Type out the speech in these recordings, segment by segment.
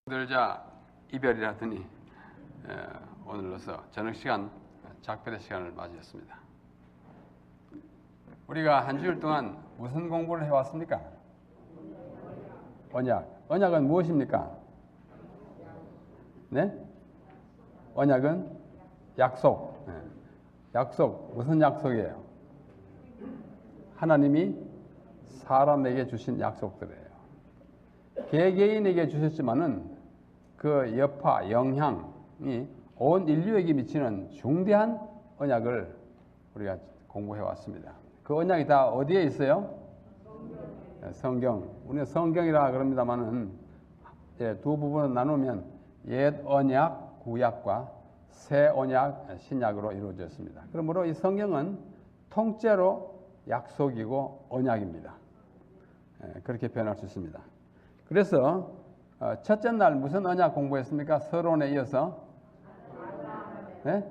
들자 이별이라더니 오늘로서 저녁 시간 작별의 시간을 맞이했습니다. 우리가 한 주일 동안 무슨 공부를 해왔습니까? 언약. 언약은 무엇입니까? 네? 언약은 약속. 약속. 무슨 약속이에요? 하나님이 사람에게 주신 약속들이에요. 개개인에게 주셨지만은 그 여파, 영향이 온 인류에게 미치는 중대한 언약을 우리가 공부해 왔습니다. 그 언약이 다 어디에 있어요? 성경. 우리는 성경이라 그럽니다만은 두 부분을 나누면 옛 언약, 구약과 새 언약, 신약으로 이루어져 있습니다. 그러므로 이 성경은 통째로 약속이고 언약입니다. 그렇게 표현할 수 있습니다. 그래서 첫째 날 무슨 언약 공부했습니까? 서론에 이어서 네?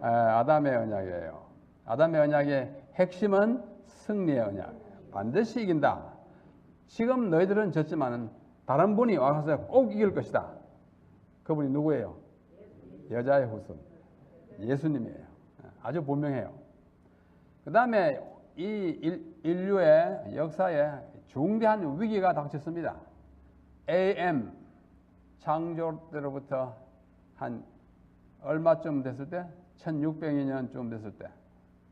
아담의 언약이에요. 아담의 언약의 핵심은 승리의 언약. 반드시 이긴다. 지금 너희들은 졌지만 다른 분이 와서 꼭 이길 것이다. 그분이 누구예요? 여자의 후손. 예수님이에요. 아주 분명해요. 그 다음에 이 인류의 역사에 중대한 위기가 닥쳤습니다. AM 창조 때로부터 한 얼마쯤 됐을 때? 1600년쯤 됐을 때.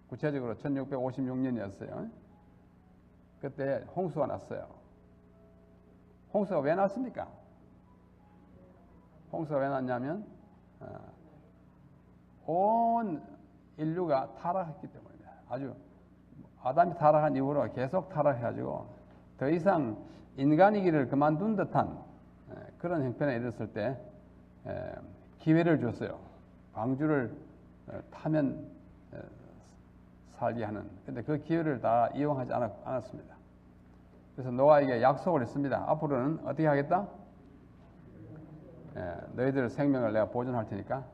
구체적으로 1656년이었어요. 그때 홍수가 났어요. 홍수가 왜 났습니까? 홍수가 왜 났냐면 온 인류가 타락했기 때문입니다. 아주 아담이 타락한 이후로 계속 타락해가지고 더 이상 인간이기를 그만둔 듯한 그런 형편에 이르렀을 때 기회를 줬어요. 방주를 타면 살게 하는. 근데 그 기회를 다 이용하지 않았습니다. 그래서 노아에게 약속을 했습니다. 앞으로는 어떻게 하겠다? 너희들 생명을 내가 보존할 테니까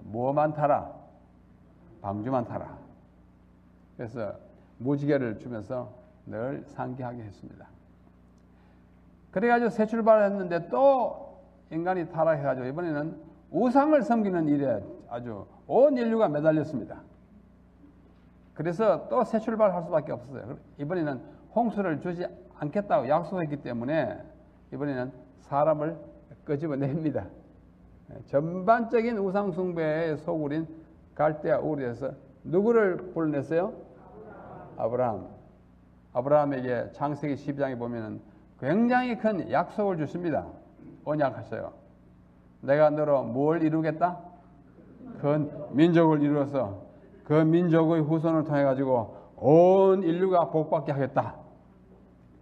뭐만 타라? 방주만 타라. 그래서 무지개를 주면서 늘 상기하게 했습니다. 그래가지고 새 출발을 했는데 또 인간이 타락해가지고 이번에는 우상을 섬기는 일에 아주 온 인류가 매달렸습니다. 그래서 또 새 출발할 수밖에 없었어요. 이번에는 홍수를 주지 않겠다고 약속했기 때문에 이번에는 사람을 끄집어냅니다. 전반적인 우상 숭배의 소굴인 갈대아 우르에서 누구를 불러냈어요? 아브라함. 아브라함에게 창세기 12장에 보면은 굉장히 큰 약속을 주십니다. 언약하셔요. 내가 너로 뭘 이루겠다? 큰 민족을 이루어서 그 민족의 후손을 통해 가지고 온 인류가 복받게 하겠다.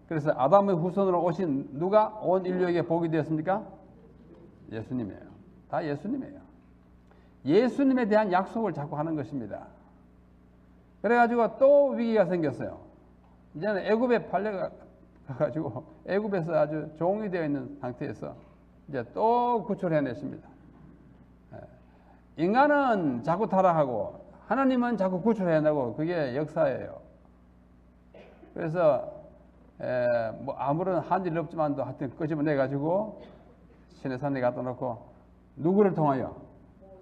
그래서 아담의 후손으로 오신 누가 온 인류에게 복이 되었습니까? 예수님이에요. 다 예수님이에요. 예수님에 대한 약속을 자꾸 하는 것입니다. 그래가지고 또 위기가 생겼어요. 이제는 애굽에 팔려가지고 애굽에서 아주 종이 되어 있는 상태에서 이제 또 구출해냈습니다. 인간은 자꾸 타락하고 하나님은 자꾸 구출해내고 그게 역사예요. 그래서 뭐 아무런 한 일 없지만도 하여튼 끄집어내가지고 시내산에 갖다 놓고 누구를 통하여?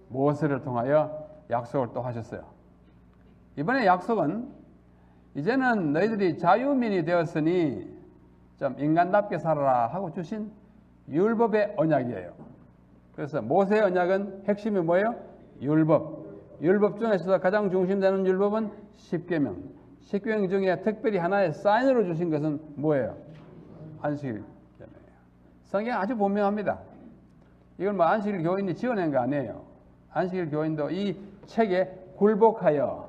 모세를 통하여 약속을 또 하셨어요. 이번에 약속은 이제는 너희들이 자유민이 되었으니 좀 인간답게 살아라 하고 주신 율법의 언약이에요. 그래서 모세의 언약은 핵심이 뭐예요? 율법. 율법 중에서도 가장 중심되는 율법은 십계명. 십계명 중에 특별히 하나의 사인으로 주신 것은 뭐예요? 안식일이에요. 성경 아주 분명합니다. 이건 뭐 안식일 교인이 지어낸 거 아니에요. 안식일 교인도 이 책에 굴복하여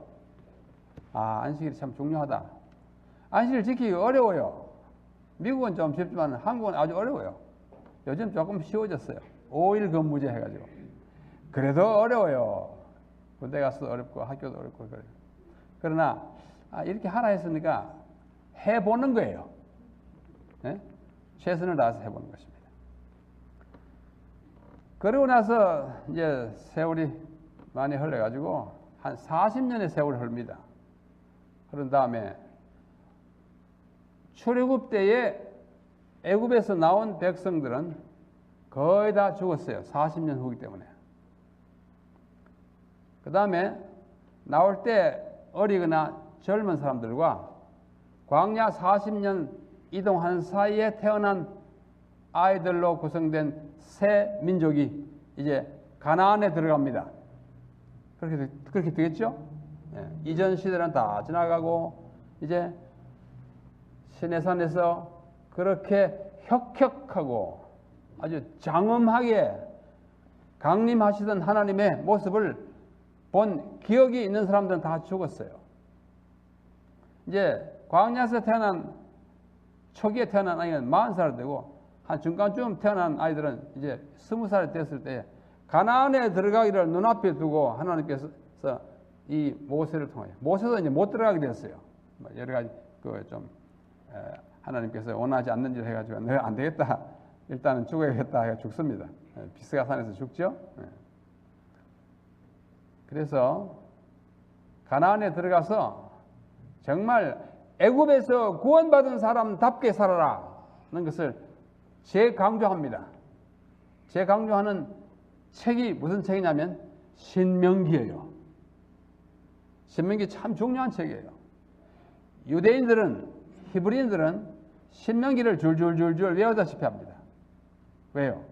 안식일이 참 중요하다. 안식일 지키기 어려워요. 미국은 좀 쉽지만 한국은 아주 어려워요. 요즘 조금 쉬워졌어요. 5일 근무제 해가지고. 그래도 어려워요. 군대 가서도 어렵고 학교도 어렵고 그래요. 그러나 이렇게 하라 했으니까 해보는 거예요. 네? 최선을 다해서 해보는 것입니다. 그러고 나서 이제 세월이 많이 흘러가지고 한 40년의 세월이 흐릅니다. 그런 다음에 출애굽 때에 애굽에서 나온 백성들은 거의 다 죽었어요. 40년 후기 때문에. 그 다음에 나올 때 어리거나 젊은 사람들과 광야 40년 이동하는 사이에 태어난 아이들로 구성된 새 민족이 이제 가나안에 들어갑니다. 그렇게 되겠죠? 예, 이전 시대는 다 지나가고 이제 시내산에서 그렇게 혁혁하고 아주 장엄하게 강림하시던 하나님의 모습을 본 기억이 있는 사람들은 다 죽었어요. 이제 광야에서 태어난 초기에 태어난 아이는 40살 되고 한 중간쯤 태어난 아이들은 이제 20살이 됐을 때 가나안에 들어가기를 눈앞에 두고 하나님께서 이 모세를 통하여 모세도 이제 못 들어가게 됐어요. 여러 가지 하나님께서 원하지 않는 일을 해가지고 내가 안 되겠다. 일단은 죽어야겠다 해서 죽습니다. 비스가 산에서 죽죠. 그래서 가나안에 들어가서 정말 애굽에서 구원받은 사람답게 살아라는 것을 재강조합니다. 재강조하는 책이 무슨 책이냐면 신명기예요. 신명기 참 중요한 책이에요. 유대인들은 히브리인들은 신명기를 줄줄줄줄 외우다시피 합니다. 왜요?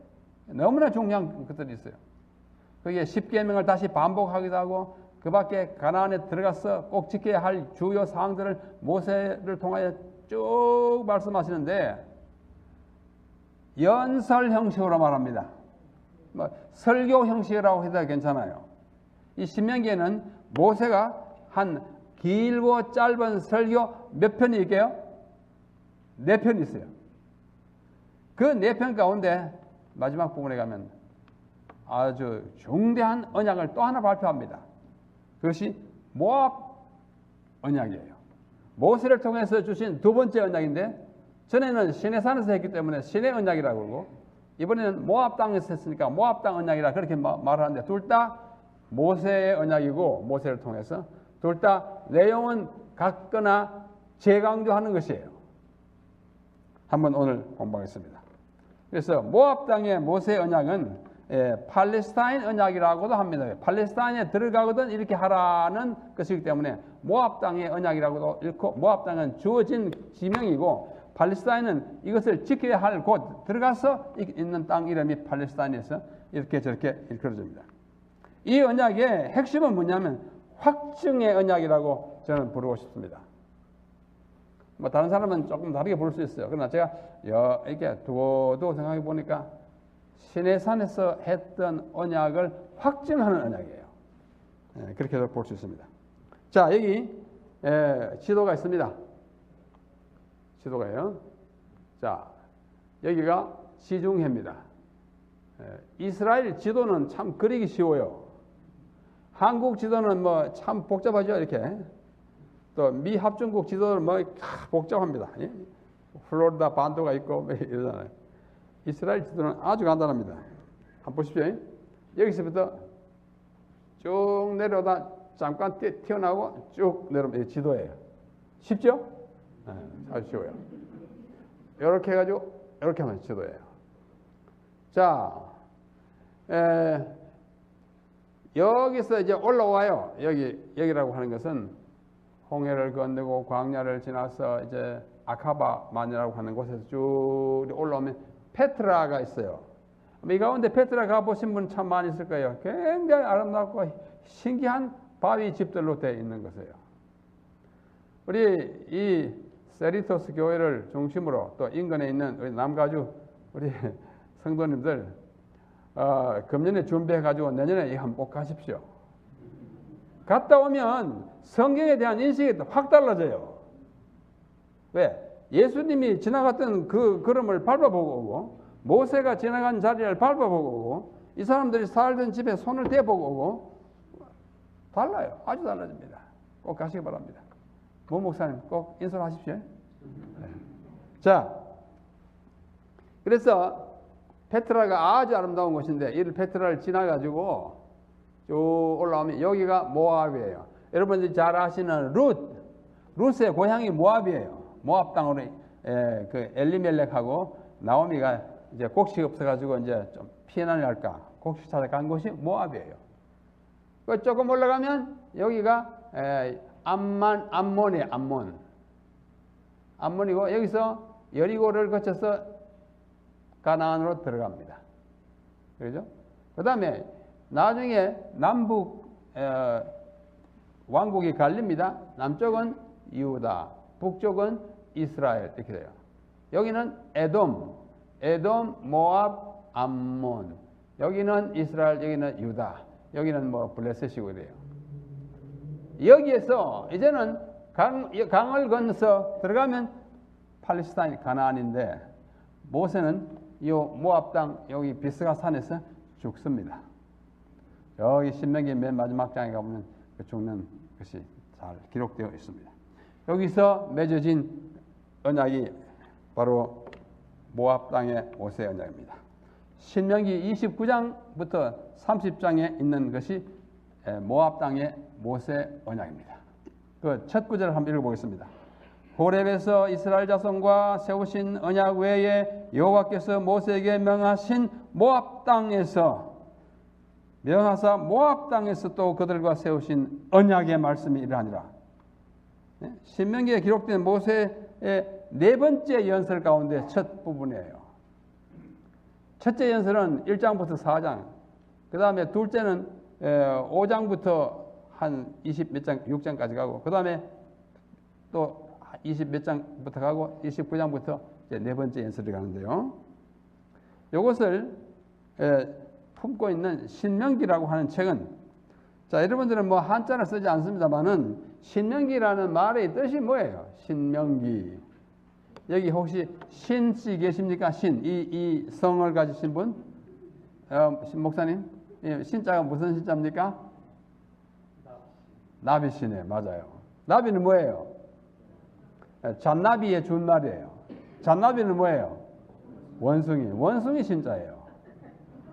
너무나 중요한 것들이 있어요. 거기에 10계명을 다시 반복하기도 하고 그 밖에 가나안에 들어가서 꼭 지켜야 할 주요 사항들을 모세를 통하여 쭉 말씀하시는데 연설 형식으로 말합니다. 설교 형식이라고 해도 괜찮아요. 이 신명기에는 모세가 한 길고 짧은 설교 몇 편이 있게요? 4편이 있어요. 그 4편 가운데 마지막 부분에 가면 아주 중대한 언약을 또 하나 발표합니다. 그것이 모압 언약이에요. 모세를 통해서 주신 두 번째 언약인데 전에는 시내산에서 했기 때문에 시내 언약이라고 그러고 이번에는 모압 땅에서 했으니까 모압 땅 언약이라 그렇게 말하는데 둘 다 모세의 언약이고 모세를 통해서 둘 다 내용은 같거나 재강조하는 것이에요. 한번 오늘 공부하겠습니다. 그래서 모압 땅의 모세의 언약은 팔레스타인 언약이라고도 합니다. 팔레스타인에 들어가거든 이렇게 하라는 것이기 때문에 모압 땅의 언약이라고도 읽고 모압 땅은 주어진 지명이고 팔레스타인은 이것을 지켜야 할 곳 들어가서 있는 땅 이름이 팔레스타인에서 이렇게 저렇게 일컬어집니다. 이 언약의 핵심은 뭐냐면 확증의 언약이라고 저는 부르고 싶습니다. 다른 사람은 조금 다르게 부를 수 있어요. 그러나 제가 이렇게 두고 생각해 보니까 시내산에서 했던 언약을 확증하는 언약이에요. 그렇게도 볼 수 있습니다. 자, 여기 지도가 있습니다. 지도가요. 자, 여기가 지중해입니다. 이스라엘 지도는 참 그리기 쉬워요. 한국 지도는 뭐 참 복잡하죠. 이렇게. 또 미 합중국 지도는 뭐 복잡합니다. 플로리다 반도가 있고 이러잖아요. 이스라엘 지도는 아주 간단합니다. 한번 보십시오. 여기서부터 쭉 내려오다 잠깐 튀어나오고 쭉 내려오면 지도예요. 쉽죠? 네, 아주 쉬워요. 이렇게 해가지고 이렇게 하면 지도예요. 자, 여기서 이제 올라와요. 여기라고 하는 것은 홍해를 건너고 광야를 지나서 이제 아카바만이라고 하는 곳에서 쭉 올라오면 페트라가 있어요. 이 가운데 페트라 가보신 분 참 많이 있을 거예요. 굉장히 아름답고 신기한 바위 집들로 되어 있는 것이에요. 우리 이 세리토스 교회를 중심으로 또 인근에 있는 우리 남가주 우리 성도님들 금년에 준비해가지고 내년에 한번 꼭 가십시오. 갔다 오면 성경에 대한 인식이 확 달라져요. 왜? 예수님이 지나갔던 그 걸음을 밟아보고 오고 모세가 지나간 자리를 밟아보고 오고 이 사람들이 살던 집에 손을 대보고 오고 달라요. 아주 달라집니다. 꼭 가시기 바랍니다. 모 목사님 꼭 인솔하십시오. 네. 자, 그래서 페트라가 아주 아름다운 곳인데 이 페트라를 지나가지고 쭉 올라오면 여기가 모압이에요. 여러분들이 잘 아시는 룻의 고향이 모압이에요. 모압 땅으로 그 엘리멜렉하고 나오미가 이제 곡식 없어가지고 이제 좀 피난을 할까 곡식 찾아간 곳이 모압이에요. 그 조금 올라가면 여기가 암몬이에요. 암몬이고 여기서 여리고를 거쳐서 가나안으로 들어갑니다. 그렇죠? 그 다음에 나중에 남북 왕국이 갈립니다. 남쪽은 유다, 북쪽은 이스라엘 이렇게 돼요. 여기는 에돔, 모압, 암몬. 여기는 이스라엘, 여기는 유다, 여기는 뭐 블레셋이고 이래요. 여기에서 이제는 강을 건너서 들어가면 팔레스타인 가나안인데 모세는 이 모압 땅 여기 비스가 산에서 죽습니다. 여기 신명기 맨 마지막 장에 가보면 그 죽는 것이 잘 기록되어 있습니다. 여기서 맺어진 언약이 바로 모압 땅의 모세의 언약입니다. 신명기 29장부터 30장에 있는 것이 모압 땅의 모세 언약입니다. 그 첫 구절을 한번 읽어보겠습니다. 호렙에서 이스라엘 자손과 세우신 언약 외에 여호와께서 모세에게 명하신 모압 땅에서 명하사 모압 땅에서 또 그들과 세우신 언약의 말씀이 이러하니라. 신명기에 기록된 모세의 네 번째 연설 가운데 첫 부분이에요. 첫째 연설은 1장부터 4장, 그 다음에 둘째는 5장부터 한 20 몇 장, 6장까지 가고, 그 다음에 또 20 몇 장부터 가고 29장부터 이제 네 번째 연설이 가는데요. 이것을 품고 있는 신명기라고 하는 책은, 자, 여러분들은 뭐 한자를 쓰지 않습니다만은 신명기라는 말의 뜻이 뭐예요? 신명기. 여기 혹시 신씨 계십니까? 이 성을 가지신 분? 신 목사님? 신자가 무슨 신자입니까? 나비씨네, 맞아요. 나비는 뭐예요? 잔나비의 준말이에요. 잔나비는 뭐예요? 원숭이 신자예요.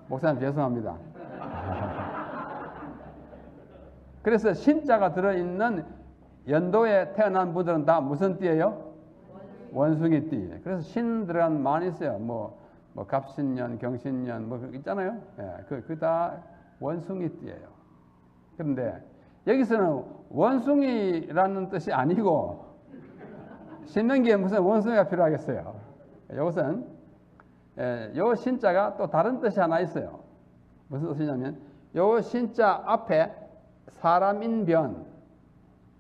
목사님 죄송합니다. 그래서 신자가 들어있는 연도에 태어난 분들은 다 무슨 띠예요? 원숭이 띠. 그래서 신 들어간 많이 있어요. 뭐 갑신년, 경신년 뭐 있잖아요. 그 다 원숭이 띠예요. 그런데 여기서는 원숭이라는 뜻이 아니고 신명기에 무슨 원숭이가 필요하겠어요. 이것은 요 신자가 또 다른 뜻이 하나 있어요. 무슨 뜻이냐면 요 신자 앞에 사람인 변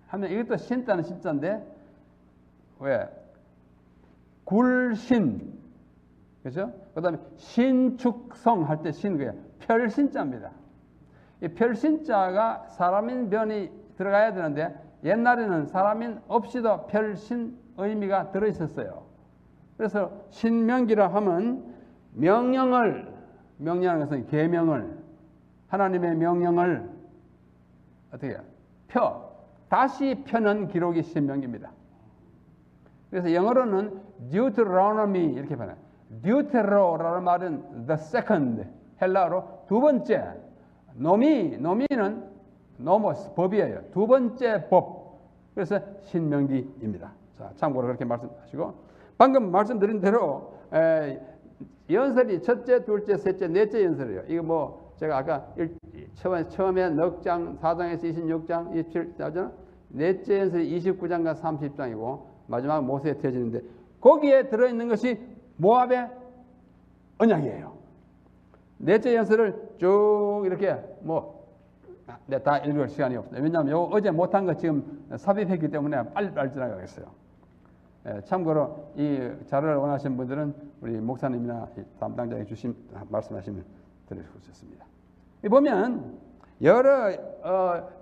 하면 이것도 신자는 신자인데 왜? 굴신, 그렇죠? 그 다음에 신축성 할 때 신, 그게 별신자입니다. 이 별신자가 사람인 변이 들어가야 되는데 옛날에는 사람인 없이도 별신 의미가 들어있었어요. 그래서 신명기라 하면 명령하는 것은 계명을, 하나님의 명령을 어떻게 해요? 다시 펴는 기록이 신명기입니다. 그래서 영어로는 Deuteronomy 이렇게 번역해요. Deutero라는 말은 the second, 헬라어로 두 번째. 노미는 노모스, 법이에요. 두 번째 법. 그래서 신명기입니다. 자, 참고로 그렇게 말씀하시고, 방금 말씀드린 대로 연설이 첫째, 둘째, 셋째, 넷째 연설이에요. 이거 뭐 제가 아까 처음에 넉 장, 4장에서 26장, 27장, 넷째 연설이 29장과 30장이고 마지막 모세의 태진인데 거기에 들어있는 것이 모압의 언약이에요. 넷째 연설을 쭉 이렇게 다 읽을 시간이 없어요. 왜냐하면 어제 못한 거 지금 삽입했기 때문에 빨리 지나가겠어요. 참고로 이 자료를 원하시는 분들은 우리 목사님이나 담당자에 말씀하시면 드릴 수 있습니다. 보면 여러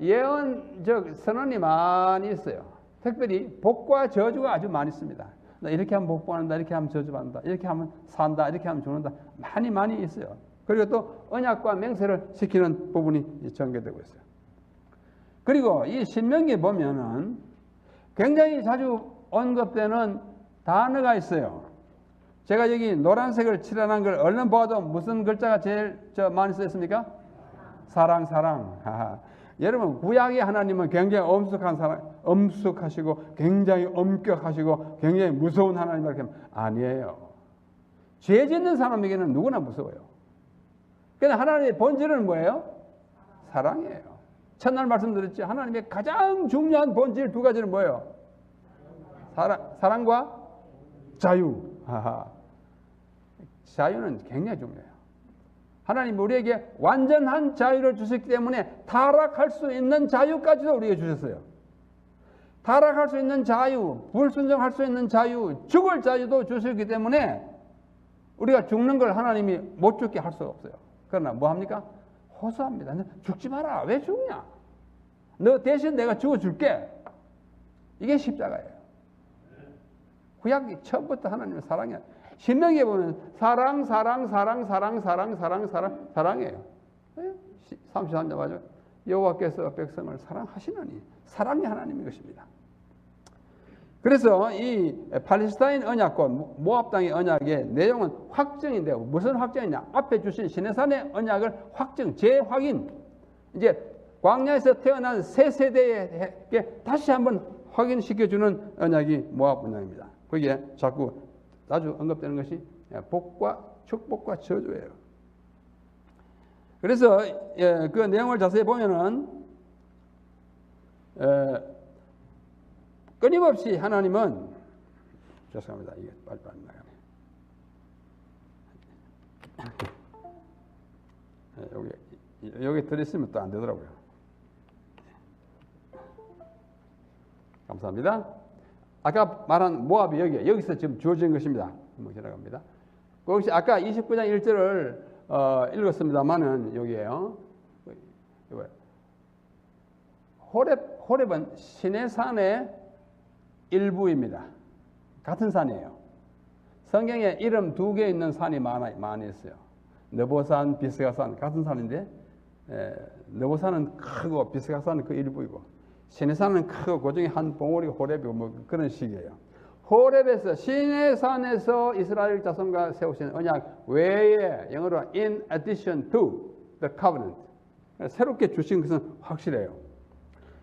예언적 선언이 많이 있어요. 특별히 복과 저주가 아주 많이 있습니다. 이렇게 하면 복받는다, 이렇게 하면 저주받는다, 이렇게 하면 산다, 이렇게 하면 죽는다, 많이 있어요. 그리고 또 언약과 맹세를 시키는 부분이 전개되고 있어요. 그리고 이 신명기에 보면은 굉장히 자주 언급되는 단어가 있어요. 제가 여기 노란색을 칠해놓은 걸 얼른 봐도 무슨 글자가 제일 많이 쓰였습니까? 사랑. 여러분, 구약의 하나님은 굉장히 엄숙하시고 굉장히 엄격하시고 굉장히 무서운 하나님 이렇게 아니에요. 죄 짓는 사람에게는 누구나 무서워요. 그러나 하나님의 본질은 뭐예요? 사랑이에요. 첫날 말씀드렸죠. 하나님의 가장 중요한 본질 두 가지는 뭐예요? 사랑과 자유. 자유는 굉장히 중요해요. 하나님 우리에게 완전한 자유를 주셨기 때문에 타락할 수 있는 자유까지도 우리에게 주셨어요. 타락할 수 있는 자유, 불순종할 수 있는 자유, 죽을 자유도 주셨기 때문에 우리가 죽는 걸 하나님이 못 죽게 할 수가 없어요. 그러나 뭐 합니까? 호소합니다. 죽지 마라. 왜 죽냐? 너 대신 내가 죽어줄게. 이게 십자가예요. 구약 처음부터 하나님의 사랑이에요. 신명기에 보면 사랑이에요. 33절 맞아요. 여호와께서 백성을 사랑하시느니 사랑의 하나님인 것입니다. 그래서 이 팔레스타인 언약과 모압 땅의 언약의 내용은 확정인데요. 무슨 확정이냐? 앞에 주신 시내산의 언약을 확정, 재확인. 이제 광야에서 태어난 새 세대에게 다시 한번 확인시켜주는 언약이 모압 언약입니다. 거기에 자꾸 자주 언급되는 것이 복과 축복과 저주예요. 그래서 그 내용을 자세히 보면은 끊임없이 하나님은 죄송합니다. 이게 빨리빨리 나가네. 여기 들어있으면 또 안 되더라고요. 감사합니다. 아까 말한 모압이 여기서 지금 주어진 것입니다. 한번 지나갑니다. 그것이 아까 29장 1절을 읽었습니다만은 여기에요. 호렙은 시내산의 일부입니다. 같은 산이에요. 성경에 이름 두 개 있는 산이 많이 있어요. 느보산, 비스가산 같은 산인데 느보산은 크고 비스가산은 그 일부이고 시내산은 크고 그 중에 한 봉우리가 호렙이고 뭐 그런 식이에요. 호렙에서 시내산에서 이스라엘 자손과 세우신 언약 외에 영어로 in addition to the covenant 새롭게 주신 것은 확실해요.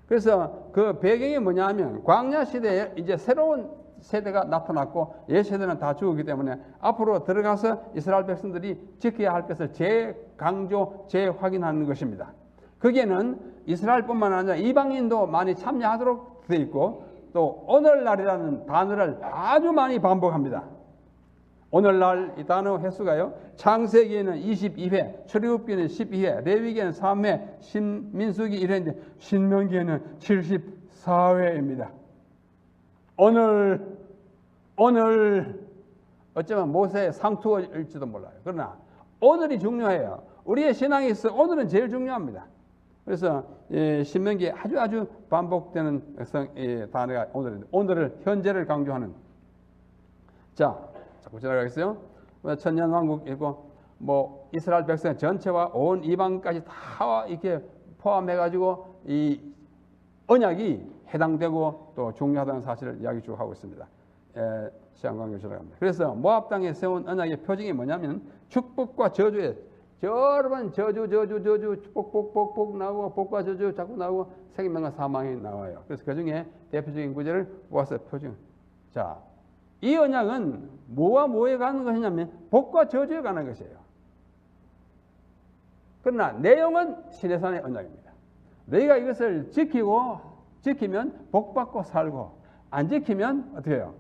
그래서 그 배경이 뭐냐 하면 광야 시대에 이제 새로운 세대가 나타났고 옛 세대는 다 죽었기 때문에 앞으로 들어가서 이스라엘 백성들이 지켜야 할 것을 재강조, 재확인하는 것입니다. 거기에는 이스라엘뿐만 아니라 이방인도 많이 참여하도록 되어 있고 또 오늘날이라는 단어를 아주 많이 반복합니다. 오늘날 이 단어 횟수가요. 창세기에는 22회, 출애굽기에는 12회, 레위기에는 3회, 민수기 1회인데 신명기에는 74회입니다. 오늘 어쩌면 모세의 상투어일지도 몰라요. 그러나 오늘이 중요해요. 우리의 신앙에 있어 오늘은 제일 중요합니다. 그래서 신명기에 아주 반복되는 단어가 오늘을 현재를 강조하는. 자, 자꾸 지나가겠어요. 천년왕국 있고 뭐 이스라엘 백성 전체와 온 이방까지 다 이렇게 포함해가지고 이 언약이 해당되고 또 중요하다는 사실을 이야기 쭉 하고 있습니다. 시간 관계로 지나갑니다. 그래서 모압 땅에 세운 언약의 표징이 뭐냐면 축복과 저주예요. 여러 번 저주, 축복 나오고 복과 저주 자꾸 나오고 생명과 사망이 나와요. 그래서 그 중에 대표적인 구절을 모아서 표징. 자, 이 언약은 뭐와 뭐에 관한 것이냐면 복과 저주에 관한 것이에요. 그러나 내용은 시내산의 언약입니다. 너희가 이것을 지키면 복 받고 살고 안 지키면 어떻게 해요?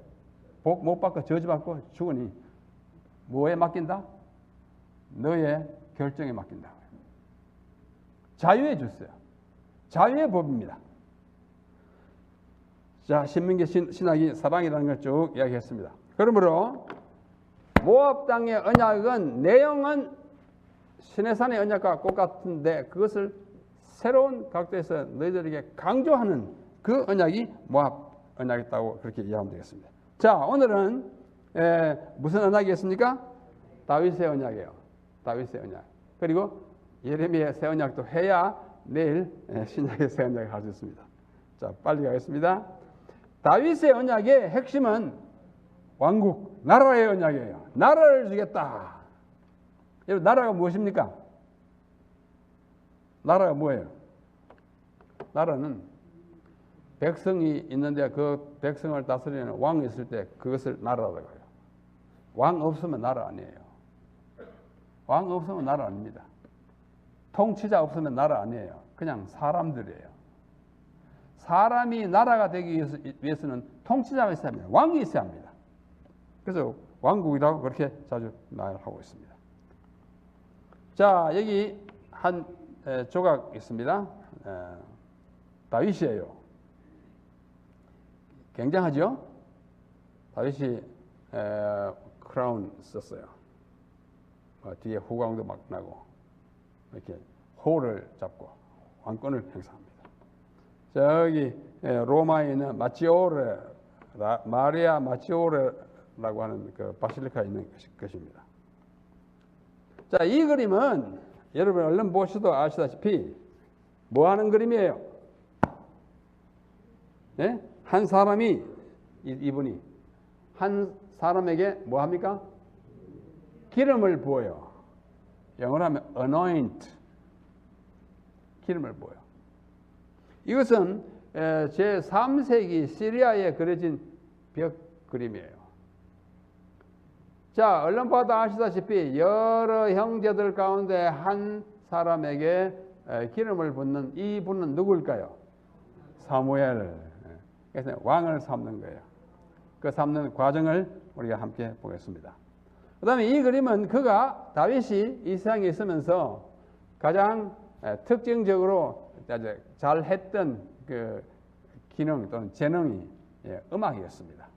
복 못 받고 저주 받고 죽으니 뭐에 맡긴다? 너의 결정에 맡긴다. 자유에 줬어요. 자유의 법입니다. 자, 신명기 신학이 사랑이라는 걸 쭉 이야기했습니다. 그러므로 모압 땅의 언약은 내용은 시내산의 언약과 똑같은데 그것을 새로운 각도에서 너희들에게 강조하는 그 언약이 모압 언약이었다고 그렇게 이해하면 되겠습니다. 자, 오늘은 무슨 언약이었습니까? 다윗의 언약이에요. 다윗의 언약. 그리고 예레미야의 새 언약도 해야 내일 신약의 새 언약을 할 수 있습니다. 자, 빨리 가겠습니다. 다윗의 언약의 핵심은 왕국, 나라의 언약이에요. 나라를 주겠다. 여러분, 나라가 무엇입니까? 나라가 뭐예요? 나라는 백성이 있는데 그 백성을 다스리는 왕이 있을 때 그것을 나라라고 해요. 왕 없으면 나라 아니에요. 왕 없으면 나라 아닙니다. 통치자 없으면 나라 아니에요. 그냥 사람들이에요. 사람이 나라가 되기 위해서는 통치자가 있어야 합니다. 왕이 있어야 합니다. 그래서 왕국이라고 그렇게 자주 말을 하고 있습니다. 자, 여기 한 조각 있습니다. 다윗이에요. 굉장하죠? 다윗이 크라운 썼어요. 뒤에 후광도 막 나고 이렇게 호를 잡고 왕권을 행사합니다. 저기 로마에 있는 마리아 마치오레라고 하는 그 바실리카에 있는 것입니다. 자, 이 그림은 여러분 얼른 보셔도 아시다시피 뭐 하는 그림이에요? 네? 한 사람이 이분이 한 사람에게 뭐 합니까? 기름을 부어요. 영어로 하면 anoint. 기름을 부어요. 이것은 제3세기 시리아에 그려진 벽 그림이에요. 자, 얼른 봐도 아시다시피 여러 형제들 가운데 한 사람에게 기름을 붓는 이 분은 누구일까요? 사무엘. 그래서 왕을 삼는 거예요. 그 삼는 과정을 우리가 함께 보겠습니다. 그 다음에 이 그림은 그가 다윗이 이 세상에 있으면서 가장 특징적으로 잘 했던 그 기능 또는 재능이 음악이었습니다.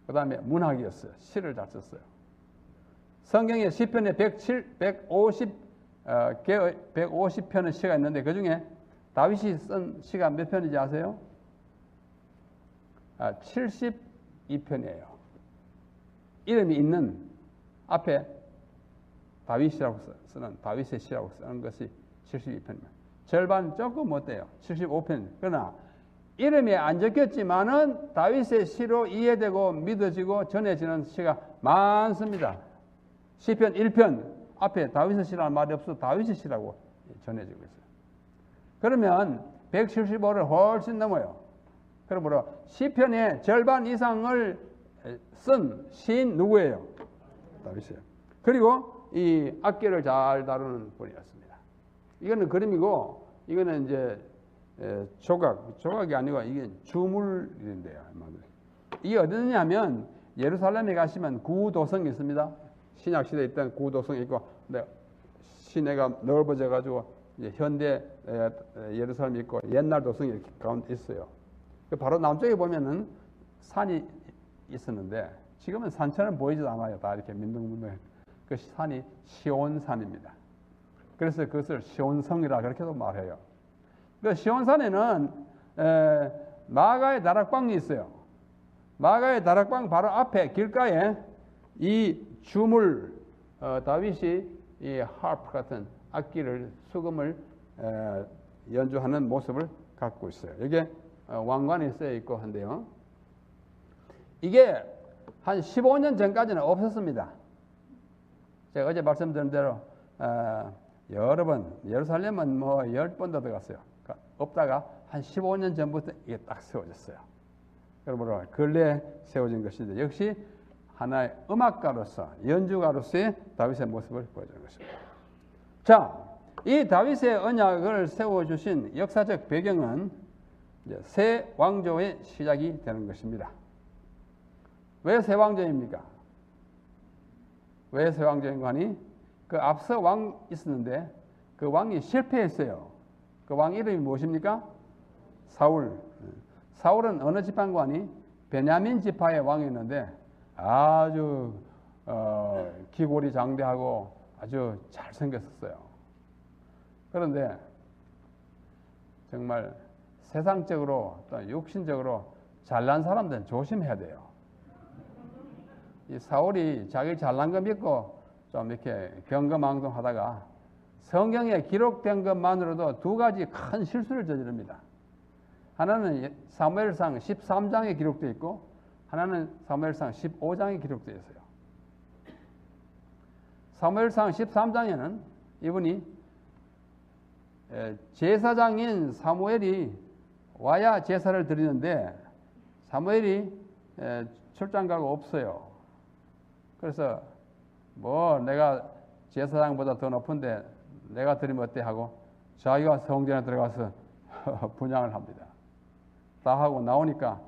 그 다음에 문학이었어요. 시를 잘 썼어요. 성경에 시편에 150편의 시가 있는데 그 중에 다윗이 쓴 시가 몇 편인지 아세요? 72편이에요. 이름이 있는 앞에 다윗이라고 쓰는 다윗의 시라고 쓰는 것이 72편입니다. 절반 조금 못 돼요. 75편. 그러나 이름이 안 적혔지만은 다윗의 시로 이해되고 믿어지고 전해지는 시가 많습니다. 시편 1편 앞에 다윗의 시라는 말이 없어 다윗의 시라고 전해지고 있어요. 그러면 175를 훨씬 넘어요. 그러므로 시편의 절반 이상을 쓴 시인 누구예요? 다윗이에요. 그리고 이 악기를 잘 다루는 분이었습니다. 이거는 그림이고 이거는 이제 조각이 아니고 이게 주물인데요. 이게 어디냐면 예루살렘에 가시면 구도성이 있습니다. 신약 시대에 있던 구도성이 있고 시내가 넓어져 가지고 현대 예루살렘이 있고 옛날 도성이 이렇게 가운데 있어요. 바로 남쪽에 보면은 산이 있었는데 지금은 산처럼 보이지도 않아요. 다 이렇게 민둥민둥. 그 산이 시온산입니다. 그래서 그것을 시온성이라 그렇게도 말해요. 그 시온산에는 마가의 다락방이 있어요. 마가의 다락방 바로 앞에 길가에 이 주물 다윗이 이 하프 같은 악기를 수금을 연주하는 모습을 갖고 있어요. 이게 왕관이 쓰여 있고 한데요. 이게 한 15년 전까지는 없었습니다. 제가 어제 말씀드린 대로 여러 번 예루살렘은 뭐 10번도 들어갔어요. 없다가 한 15년 전부터 이게 딱 세워졌어요. 그러므로 근래에 세워진 것인데 역시 하나의 음악가로서 연주가로서의 다윗의 모습을 보여주는 것입니다. 자, 이 다윗의 언약을 세워주신 역사적 배경은 이제 새 왕조의 시작이 되는 것입니다. 왜 새 왕조입니까? 왜 새 왕조인 거 아니? 그 앞서 왕 있었는데 그 왕이 실패했어요. 그 왕 이름이 무엇입니까? 사울. 사울은 어느 지파관이? 베냐민 지파의 왕이었는데 아주 기골이 장대하고 아주 잘생겼었어요. 그런데 정말 세상적으로 또 육신적으로 잘난 사람들은 조심해야 돼요. 이 사울이 자기 잘난 거 믿고 좀 이렇게 경거망동하다가 성경에 기록된 것만으로도 두 가지 큰 실수를 저지릅니다. 하나는 사무엘상 13장에 기록되어 있고 하나는 사무엘상 15장에 기록되어 있어요. 사무엘상 13장에는 이분이 제사장인 사무엘이 와야 제사를 드리는데 사무엘이 출장 가고 없어요. 그래서 뭐 내가 제사장보다 더 높은데 내가 드리면 어때 하고 자기가 성전에 들어가서 분향을 합니다. 다 하고 나오니까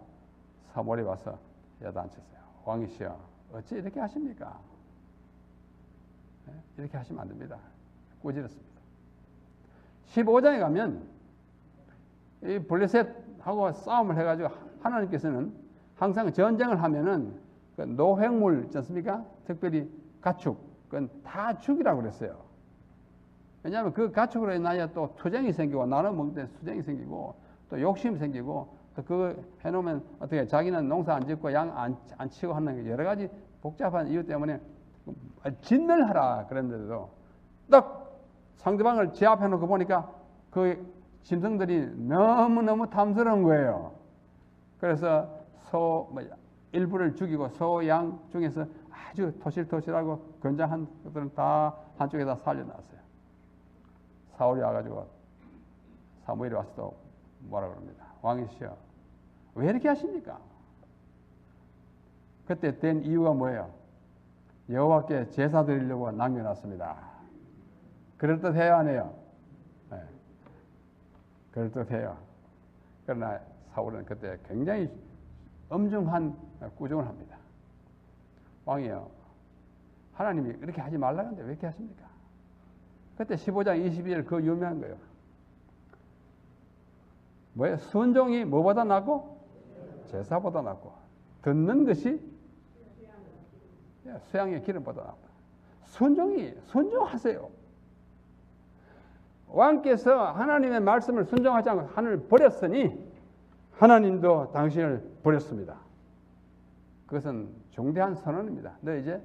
사무엘이 와서 야단쳤어요. 왕이시여 어찌 이렇게 하십니까? 이렇게 하시면 안 됩니다. 꾸짖었습니다. 15장에 가면 이 블레셋하고 싸움을 해가지고 하나님께서는 항상 전쟁을 하면은 그 노획물 있지 않습니까? 특별히 가축, 그건 다 죽이라고 그랬어요. 왜냐하면 그 가축으로 인하여 또 투쟁이 생기고 나눠 먹을 때 투쟁이 생기고 또 욕심이 생기고 또 그거 해놓으면 어떻게 자기는 농사 안 짓고 양 안 치고 하는 여러 가지 복잡한 이유 때문에 진을 하라 그랬는데도 딱 상대방을 제 앞에 놓고 보니까 그 짐승들이 너무너무 탐스러운 거예요. 그래서 일부를 죽이고 소, 양 중에서 아주 토실토실하고 건장한 것들은 다 한쪽에다 살려놨어요. 사울이 와가지고 사무엘이 와서 또 뭐라 그럽니다. 왕이시여 왜 이렇게 하십니까? 그때 된 이유가 뭐예요? 여호와께 제사 드리려고 남겨놨습니다. 그럴듯해요 안 해요? 네. 그럴듯해요. 그러나 사울은 그때 굉장히 엄중한 꾸중을 합니다. 왕이요 하나님이 이렇게 하지 말라는데 왜 이렇게 하십니까? 그때 15장 22절 그 유명한 거예요. 뭐예요? 순종이 뭐보다 낫고? 제사보다 낫고 듣는 것이 수양의 기름보다 낫다. 순종하세요. 왕께서 하나님의 말씀을 순종하지 않고 하늘을 버렸으니 하나님도 당신을 버렸습니다. 그것은 중대한 선언입니다. 너 이제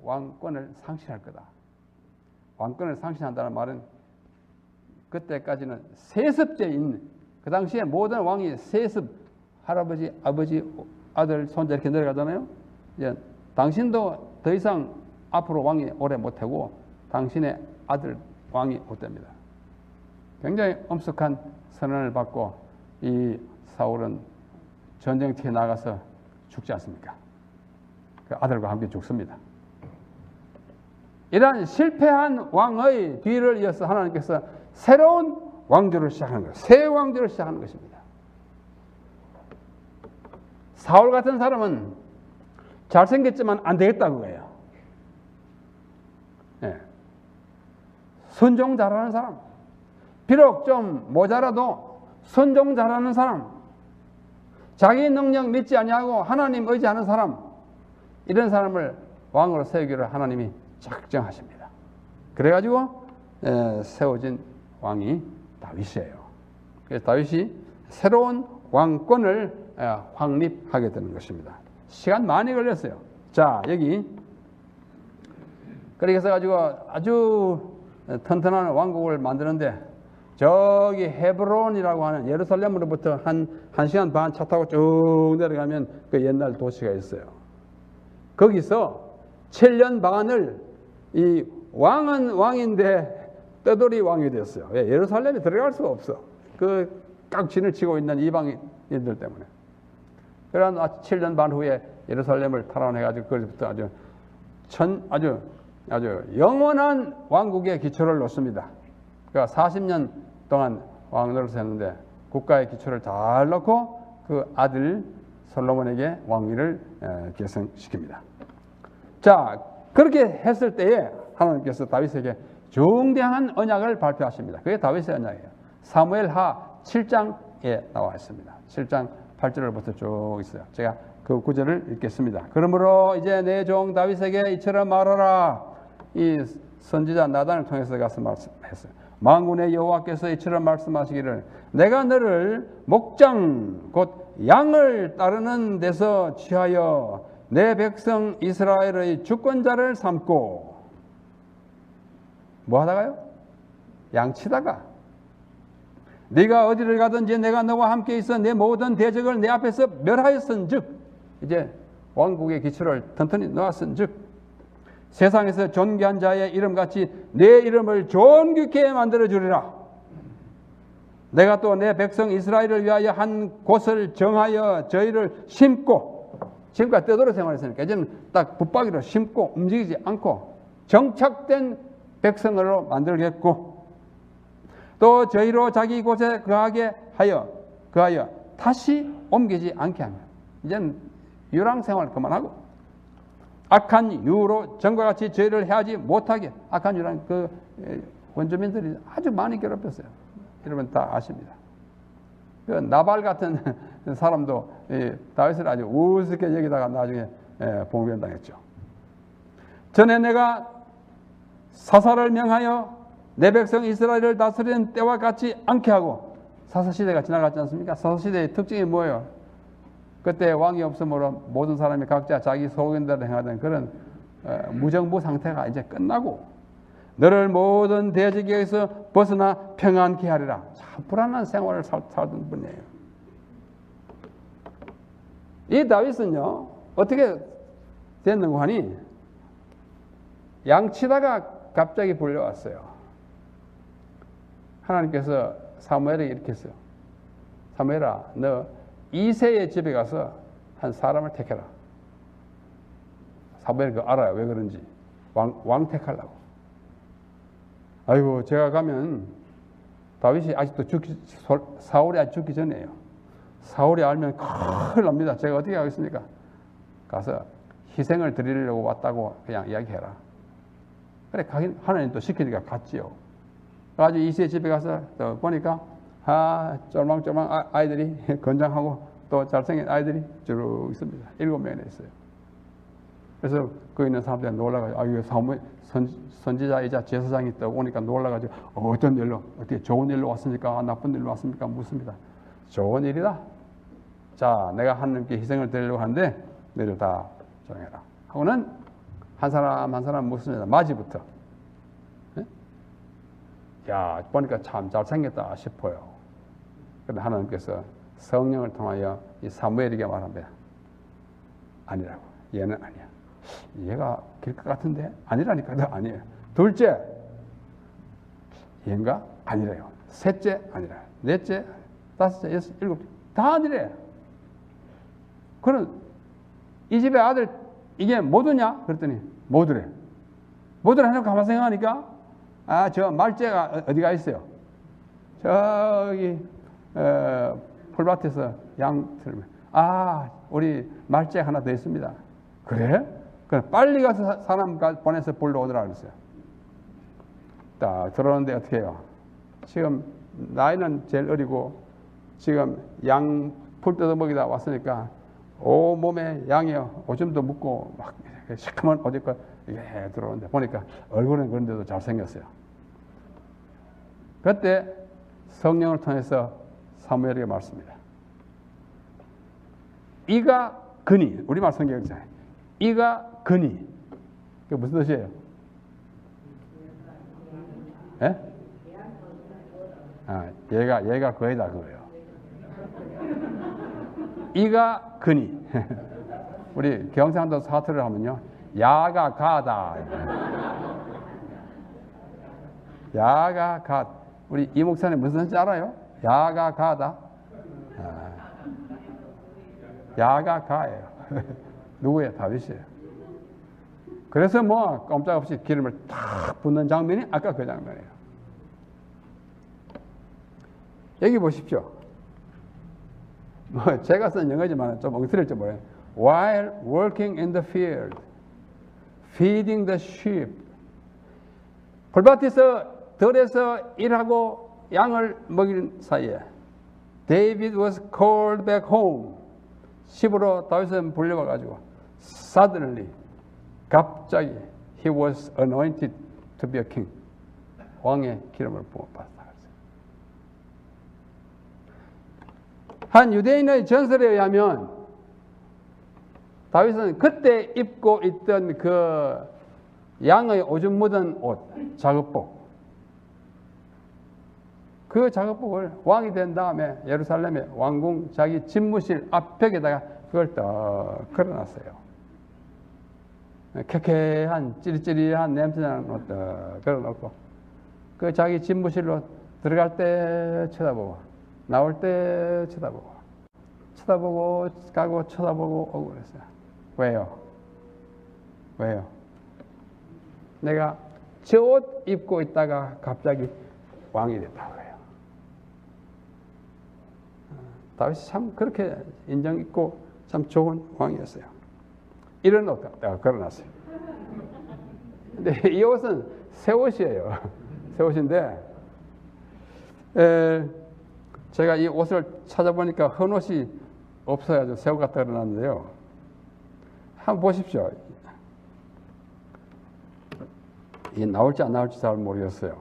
왕권을 상실할 거다. 왕권을 상실한다는 말은 그때까지는 세습제인 그 당시에 모든 왕이 세습 할아버지, 아버지, 아들, 손자 이렇게 내려가잖아요. 이제 당신도 더 이상 앞으로 왕이 오래 못하고 당신의 아들 왕이 못됩니다. 굉장히 엄숙한 선언을 받고 이 사울은 전쟁터에 나가서 죽지 않습니까? 그 아들과 함께 죽습니다. 이러한 실패한 왕의 뒤를 이어서 하나님께서 새로운 왕조를 시작하는 거예요. 새 왕조를 시작하는 것입니다. 사울 같은 사람은 잘생겼지만 안 되겠다 그거예요. 네. 순종 잘하는 사람, 비록 좀 모자라도 순종 잘하는 사람, 자기 능력 믿지 아니하고 하나님 의지하는 사람, 이런 사람을 왕으로 세우기를 하나님이 작정하십니다. 그래가지고 세워진 왕이 다윗이에요. 그래서 다윗이 새로운 왕권을 확립하게 되는 것입니다. 시간 많이 걸렸어요. 자, 여기 그렇게 해서 가지고 아주 튼튼한 왕국을 만드는데 저기 헤브론이라고 하는 예루살렘으로부터 한 시간 반 차 타고 쭉 내려가면 그 옛날 도시가 있어요. 거기서 7년 반을 이 왕은 왕인데 떠돌이 왕이 됐어요. 왜? 예루살렘에 들어갈 수가 없어. 그 깍진을 치고 있는 이방인들 때문에. 그러한 7년 반 후에 예루살렘을 탈환해가지고 거기서부터 아주 영원한 왕국의 기초를 놓습니다. 그러니까 40년 동안 왕노릇을 했는데 국가의 기초를 잘 놓고 그 아들 솔로몬에게 왕위를 계승시킵니다. 자, 그렇게 했을 때에 하나님께서 다윗에게 중대한 언약을 발표하십니다. 그게 다윗의 언약이에요. 사무엘하 7장에 나와 있습니다. 7장 8절부터 쭉 있어요. 제가 그 구절을 읽겠습니다. 그러므로 이제 내 종 다윗에게 이처럼 말하라. 이 선지자 나단을 통해서 가서 말씀했어요. 만군의 여호와께서 이처럼 말씀하시기를 내가 너를 목장 곧 양을 따르는 데서 취하여 내 백성 이스라엘의 주권자를 삼고 뭐 하다가요? 양치다가 네가 어디를 가든지 내가 너와 함께 있어 내 모든 대적을 내 앞에서 멸하였은즉 이제 왕국의 기초를 튼튼히 놓았은즉 세상에서 존귀한 자의 이름같이 내 이름을 존귀케 만들어 주리라. 내가 또 내 백성 이스라엘을 위하여 한 곳을 정하여 저희를 심고 지금까지 떠돌이 생활했으니까 이제는 딱 붙박이로 심고 움직이지 않고 정착된 백성으로 만들겠고, 또 저희로 자기 곳에 거하게 하여 다시 옮기지 않게 하며, 이제는 유랑 생활 그만하고 악한 유로 전과 같이 저희를 해하지 못하게. 악한 유랑 그 원주민들이 아주 많이 괴롭혔어요. 여러분 다 아십니다. 그 나발 같은 사람도 다윗을 아주 우습게 여기다가 나중에 봉변당했죠. 전에 내가 사사를 명하여 내 백성 이스라엘을 다스리는 때와 같지 않게 하고, 사사시대가 지나갔지 않습니까? 사사시대의 특징이 뭐예요? 그때 왕이 없으므로 모든 사람이 각자 자기 소견대로 행하던 그런 무정부 상태가 이제 끝나고, 너를 모든 대적에서 벗어나 평안케 하리라. 참 불안한 생활을 살던 분이에요. 이 다윗은요, 어떻게 됐는가 하니, 양치다가 갑자기 불려왔어요. 하나님께서 사무엘에게 이렇게 했어요. 사무엘아, 너 이새의 집에 가서 한 사람을 택해라. 사무엘이 그거 알아요. 왜 그런지. 왕 택하려고. 아이고, 제가 가면 다윗이 아직도 사울이 아직 죽기 전이에요. 사울이 알면 큰일 납니다. 제가 어떻게 하겠습니까? 가서 희생을 드리려고 왔다고 그냥 이야기해라. 그래, 하나님 또 시키니까 갔지요. 아주 이새의 집에 가서 또 보니까 쫄망쫄망 아이들이 건장하고 또 잘생긴 아이들이 쭉 있습니다. 7명이나 있어요. 그래서 거기 있는 사람들이 놀라가지고, 이거 사무엘 선지자이자 제사장이 또 오니까 놀라가지고, 어떤 일로, 어떻게 좋은 일로 왔습니까? 나쁜 일로 왔습니까? 묻습니다. 좋은 일이다. 자, 내가 하나님께 희생을 드리려고 하는데 너희들 다 조용해라. 하고는 한 사람 한 사람 묻습니다. 마지부터. 네? 야, 보니까 참 잘생겼다 싶어요. 그런데 하나님께서 성령을 통하여 이 사무엘에게 말합니다. 아니라고. 얘는 아니야. 얘가 길 것 같은데? 아니라니까. 아니에요. 둘째, 얘인가? 아니래요. 셋째, 아니라. 넷째, 다섯째, 여섯, 일곱, 다 아니래. 그럼 이 집의 아들 이게 모두냐? 그랬더니 모두래. 모두를 하려고 가만 생각하니까, 저 말째가 어디가 있어요? 저기 풀밭에서 양 틀면, 우리 말째 하나 더 있습니다. 그래? 그럼 빨리 가서 사람 보내서 불러오더라 그랬어요. 딱 들어오는데 어떻게 해요? 지금 나이는 제일 어리고 지금 양 풀 뜯어먹이다 왔으니까 온몸에 양이 오줌도 묻고 막 시커먼 어디까 이게 들어오는데 보니까 얼굴은 그런데도 잘생겼어요. 그때 성령을 통해서 사무엘에게 말씀합니다. 이가 그니, 우리말 성경이잖아요. 이가 그니. 그게 무슨 뜻이에요? 예? 얘가 거의다 그거예요. 이가 그니. 우리 경상도 사투를 하면요, 야가 가다. 야가 가. 우리 이 목사님 무슨 뜻인지 알아요? 야가 가다. 야가 가예요. 누구예요? 다윗이에요. 그래서 뭐 꼼짝없이 기름을 탁 붓는 장면이 아까 그 장면이에요. 여기 보십시오. 뭐 제가 쓴 영어지만 좀 엉터리일지 모르겠어요. While working in the field, feeding the sheep. 풀밭에서 들에서 일하고 양을 먹이는 사이에 David was called back home. 집으로 다윗은 불려와가지고 suddenly, 갑자기 he was anointed to be a king. 왕의 기름을 부어받았다. 한 유대인의 전설에 의하면 다윗은 그때 입고 있던 그 양의 오줌 묻은 옷, 작업복, 그 작업복을 왕이 된 다음에 예루살렘의 왕궁 자기 집무실 앞벽에다가 그걸 딱 걸어놨어요. 쾌쾌한 찌릿찌릿한 냄새나는 옷 딱 걸어놓고 그 자기 집무실로 들어갈 때 쳐다보고 나올 때 쳐다보고 가고 쳐다보고 오고 그랬어요. 왜요? 왜요? 내가 저 옷 입고 있다가 갑자기 왕이 됐다고 해요. 다윗이 참 그렇게 인정 있고 참 좋은 왕이었어요. 이런 옷 내가 걸어놨어요. 근데 이 옷은 새 옷이에요. 새 옷인데 제가 이 옷을 찾아보니까 헌 옷이 없어가지고 새 옷 갖다 걸어놨는데요. 한번 보십시오. 이게 나올지 안 나올지 잘 모르겠어요.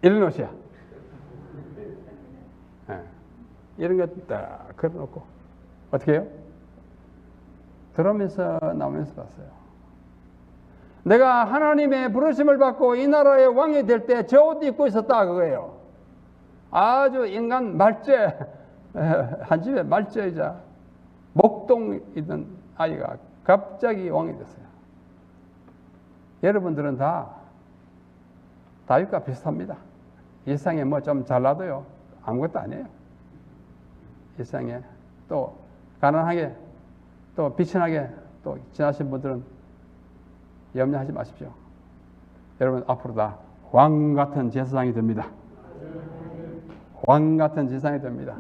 이런 옷이야. 네. 이런 것 딱 걸어놓고 어떻게 해요? 들어오면서 나오면서 봤어요. 내가 하나님의 부르심을 받고 이 나라의 왕이 될 때 저 옷 입고 있었다 그거예요. 아주 인간 말죄, 한 집에 말죄이자 목동이던 아이가 갑자기 왕이 됐어요. 여러분들은 다 다윗과 비슷합니다. 일상에 뭐 좀 잘나도요 아무것도 아니에요. 일상에 또 가난하게 또 비천하게 또 지나신 분들은 염려하지 마십시오. 여러분 앞으로 다 왕 같은 제사장이 됩니다. 왕 같은 제사장이 됩니다.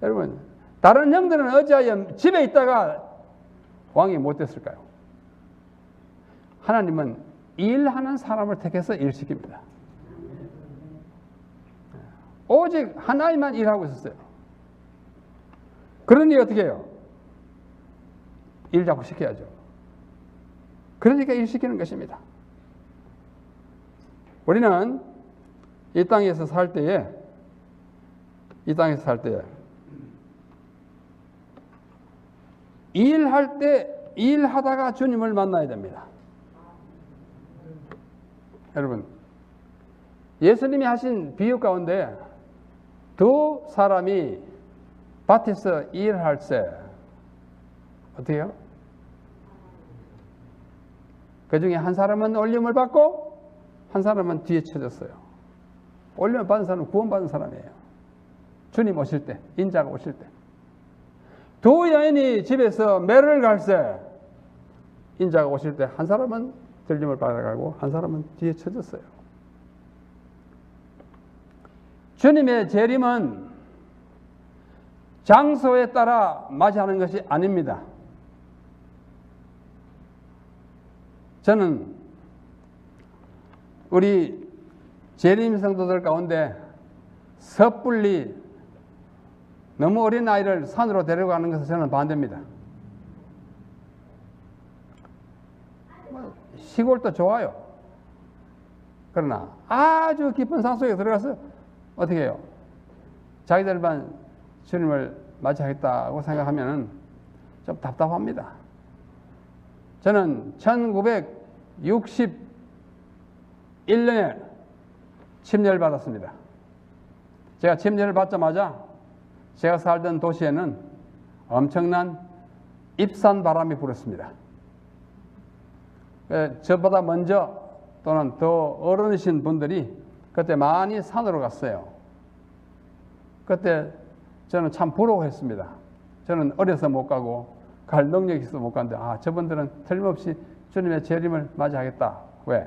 여러분 다른 형들은 어찌하여 집에 있다가 왕이 못 됐을까요? 하나님은 일하는 사람을 택해서 일시킵니다. 오직 하나님만 일하고 있었어요. 그러니 어떻게 해요? 일 자꾸 시켜야죠. 그러니까 일 시키는 것입니다. 우리는 이 땅에서 살 때에 일할 때 일하다가 주님을 만나야 됩니다. 여러분 예수님이 하신 비유 가운데 두 사람이 밭에서 일할 때 어떻게 해요? 그 중에 한 사람은 올림을 받고 한 사람은 뒤에 쳐졌어요. 올림을 받은 사람은 구원받은 사람이에요. 주님 오실 때, 인자가 오실 때. 두 여인이 집에서 매를 갈 때 인자가 오실 때 한 사람은 들림을 받아가고 한 사람은 뒤에 쳐졌어요. 주님의 재림은 장소에 따라 맞이하는 것이 아닙니다. 저는 우리 재림 성도들 가운데 섣불리 너무 어린 아이를 산으로 데려가는 것은 저는 반대입니다. 시골도 좋아요. 그러나 아주 깊은 산속에 들어가서 어떻게 해요? 자기들만 주님을 맞이하겠다고 생각하면 좀 답답합니다. 저는 1961년에 침례를 받았습니다. 제가 침례를 받자마자 제가 살던 도시에는 엄청난 입산 바람이 불었습니다. 저보다 먼저 또는 더 어른이신 분들이 그때 많이 산으로 갔어요. 그때 저는 참 부러워했습니다. 저는 어려서 못 가고 갈 능력이 있어서 못 갔는데 저분들은 틀림없이 주님의 재림을 맞이하겠다. 왜?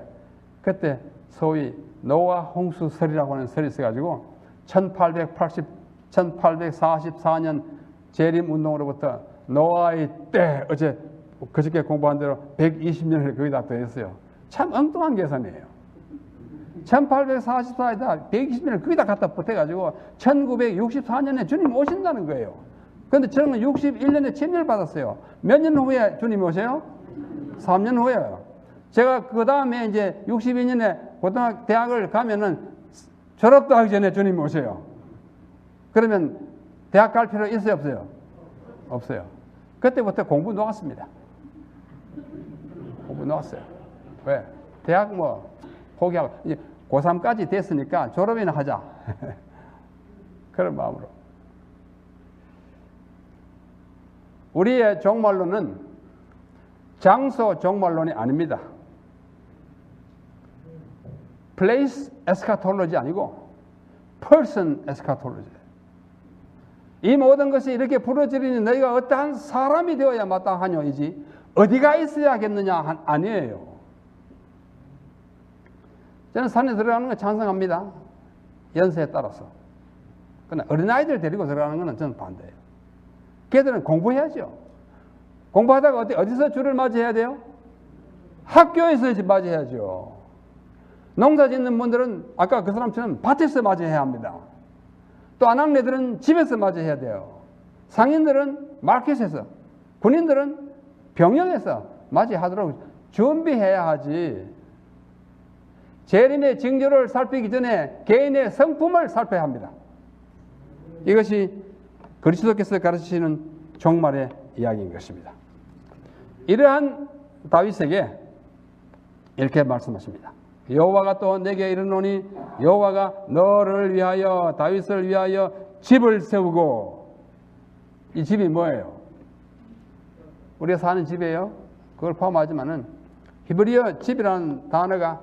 그때 소위 노아 홍수설이라고 하는 설이 있어가지고 1844년 재림 운동으로부터 노아의 때 그저께 공부한 대로 120년을 거의 다 더했어요. 참 엉뚱한 계산이에요. 1844에다 120년을 거의 다 갖다 붙여가지고 1964년에 주님 오신다는 거예요. 그런데 저는 61년에 침례를 받았어요. 몇 년 후에 주님이 오세요? 3년 후에요. 제가 그 다음에 이제 62년에 대학을 가면은 졸업도 하기 전에 주님이 오세요. 그러면 대학 갈 필요 있어요, 없어요? 없어요. 그때부터 공부 놓았습니다. 공부 놓았어요. 왜? 대학 포기하고 이제 고3까지 됐으니까 졸업이나 하자. 그런 마음으로. 우리의 종말론은 장소 종말론이 아닙니다. place eschatology 아니고 person eschatology. 이 모든 것이 이렇게 부러지리니 너희가 어떠한 사람이 되어야 마땅하냐이지 어디가 있어야겠느냐 아니에요. 저는 산에 들어가는 거 찬성합니다. 연세에 따라서. 그러나 어린아이들 데리고 들어가는 거는 저는 반대예요. 걔들은 공부해야죠. 공부하다가 어디서 주를 맞이해야 돼요? 학교에서 맞이해야죠. 농사 짓는 분들은 아까 그 사람처럼 밭에서 맞이해야 합니다. 또 아낙네들은 집에서 맞이해야 돼요. 상인들은 마켓에서, 군인들은 병영에서 맞이하도록 준비해야 하지. 재림의 징조를 살피기 전에 개인의 성품을 살펴야 합니다. 이것이 그리스도께서 가르치시는 종말의 이야기인 것입니다. 이러한 다윗에게 이렇게 말씀하십니다. 여호와가 또 내게 이르노니 여호와가 너를 위하여 다윗을 위하여 집을 세우고, 이 집이 뭐예요? 우리가 사는 집이에요. 그걸 포함하지만은 히브리어 집이라는 단어가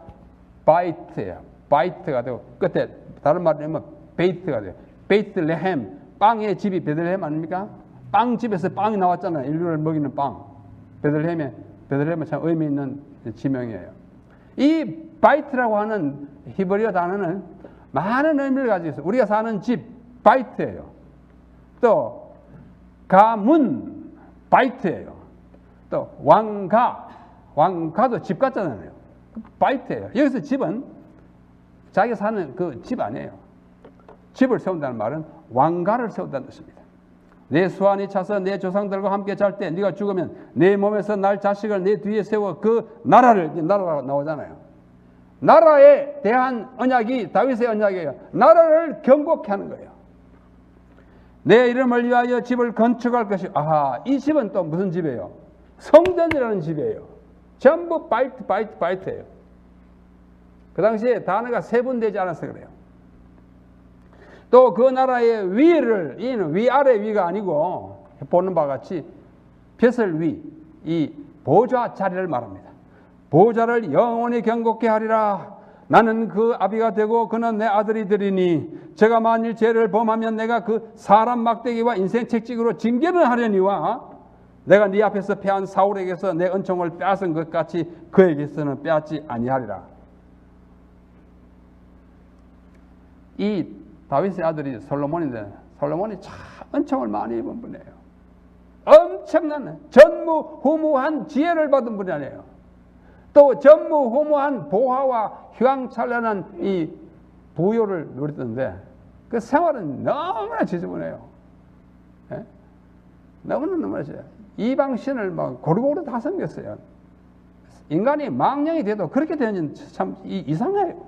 바이트예요. 바이트가 되고 끝에 다른 말로 하면 베이트가 돼요. 베이트레헴, 빵의 집이 베들레헴 아닙니까? 빵집에서 빵이 나왔잖아요. 인류를 먹이는 빵. 베들레헴은 참 의미 있는 지명이에요. 이 바이트라고 하는 히브리어 단어는 많은 의미를 가지고 있어요. 우리가 사는 집, 바이트예요. 또 가문, 바이트예요. 또 왕가도 집 같잖아요. 바이트예요. 여기서 집은 자기가 사는 그 집 아니에요. 집을 세운다는 말은 왕가를 세운다는 뜻입니다. 내 수완이 차서 내 조상들과 함께 잘 때 네가 죽으면 내 몸에서 날 자식을 내 뒤에 세워 그 나라를, 나라가 나오잖아요. 나라에 대한 언약이 다윗의 언약이에요. 나라를 경고케 하는 거예요. 내 이름을 위하여 집을 건축할 것이, 아하, 이 집은 또 무슨 집이에요? 성전이라는 집이에요. 전부 바이트예요. 그 당시에 단어가 세분되지 않아서 그래요. 또 그 나라의 위를, 이는 위아래 위가 아니고 보는 바와 같이 벼슬 위, 이 보좌 자리를 말합니다. 보좌를 영원히 경고케 하리라. 나는 그 아비가 되고 그는 내 아들이 되리니 제가 만일 죄를 범하면 내가 그 사람 막대기와 인생 책찍으로 징계를 하려니와 내가 네 앞에서 패한 사울에게서 내 은총을 빼앗은 것 같이 그에게서는 빼앗지 아니하리라. 이 다윗의 아들이 솔로몬인데 솔로몬이 참 은총을 많이 입은 분이에요. 엄청난 전무후무한 지혜를 받은 분이 아니에요. 또 전무후무한 보화와 휘황찬란한 이 부요를 누렸던데 그 생활은 너무나 지저분해요. 예? 너무나 지저분해요. 이방신을 막 고루고루 다 섬겼어요. 인간이 망령이 돼도 그렇게 되는 참 이상해요.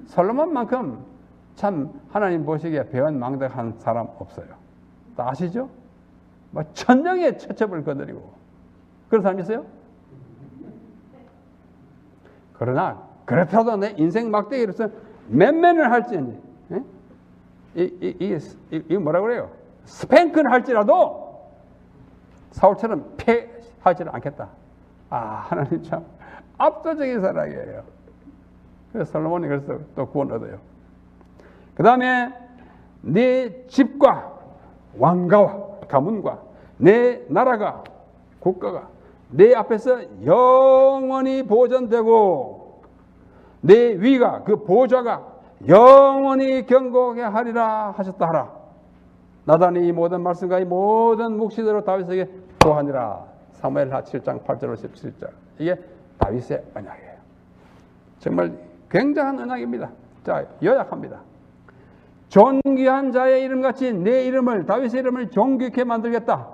솔로몬만큼 참 하나님 보시기에 배은망덕한 사람 없어요. 다 아시죠? 뭐 천령의 처첩을 거느리고 그런 사람 있어요? 그러나 그렇다도 내 인생 막대기로서 맨맨을 할지니 이게 뭐라고 그래요? 스팽크를 할지라도 사울처럼 패하지는 않겠다. 아, 하나님 참 압도적인 사랑이에요. 그래서 솔로몬이 그래서 또 구원 얻어요. 그 다음에 내 집과 왕가와 가문과 내 나라가, 국가가 내 앞에서 영원히 보존되고 내 위가, 그 보좌가 영원히 경고하게 하리라 하셨다 하라. 나단이 이 모든 말씀과 이 모든 묵시대로 다윗에게 고하니라. 사무엘하 7장 8절로 17절. 이게 다윗의 언약이에요. 정말 굉장한 언약입니다. 자, 요약합니다. 존귀한 자의 이름같이 내 이름을, 다윗의 이름을 존귀케 만들겠다.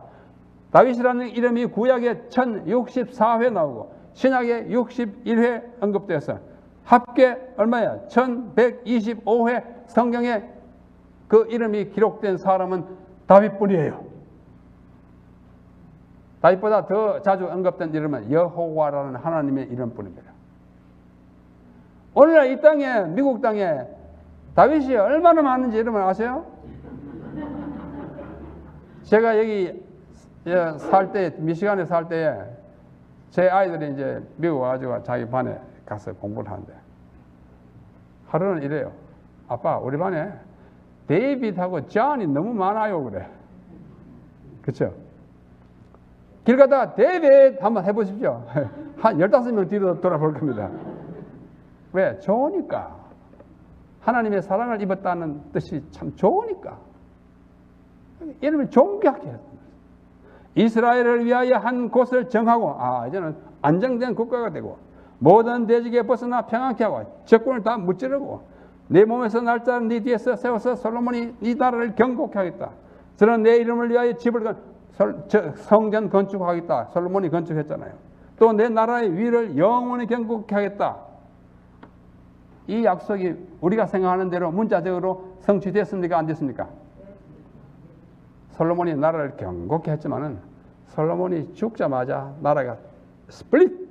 다윗이라는 이름이 구약에 1064회 나오고 신약에 61회 언급되어서 합계 얼마야? 1125회 성경에 그 이름이 기록된 사람은 다윗뿐이에요. 다윗보다 더 자주 언급된 이름은 여호와라는 하나님의 이름뿐입니다. 오늘날 이 땅에, 미국 땅에 다윗이 얼마나 많은지 이름을 아세요? 제가 여기 살 때, 미시간에 살 때에 제 아이들이 이제 미국 와가지고 자기 반에 가서 공부를 하는데 하루는 이래요. 아빠, 우리 반에 데이빗하고 존이 너무 많아요. 그래. 그렇죠? 길 가다가 데이빗 한번 해보십시오. 한 15명 뒤로 돌아볼 겁니다. 왜? 좋으니까. 하나님의 사랑을 입었다는 뜻이 참 좋으니까. 이름을 존귀하게 했습니다. 이스라엘을 위하여 한 곳을 정하고, 이제는 안정된 국가가 되고, 모든 대적에 벗어나 평안케 하고, 적군을 다 무찌르고, 내 몸에서 날짜를 네 뒤에서 세워서 솔로몬이 네 나라를 견고케 하겠다. 저는 내 이름을 위하여 집을 성전 건축하겠다. 솔로몬이 건축했잖아요. 또 내 나라의 위를 영원히 견고케 하겠다. 이 약속이 우리가 생각하는 대로 문자적으로 성취됐습니까? 안 됐습니까? 솔로몬이 나라를 견고케 했지만은 솔로몬이 죽자마자 나라가 스플릿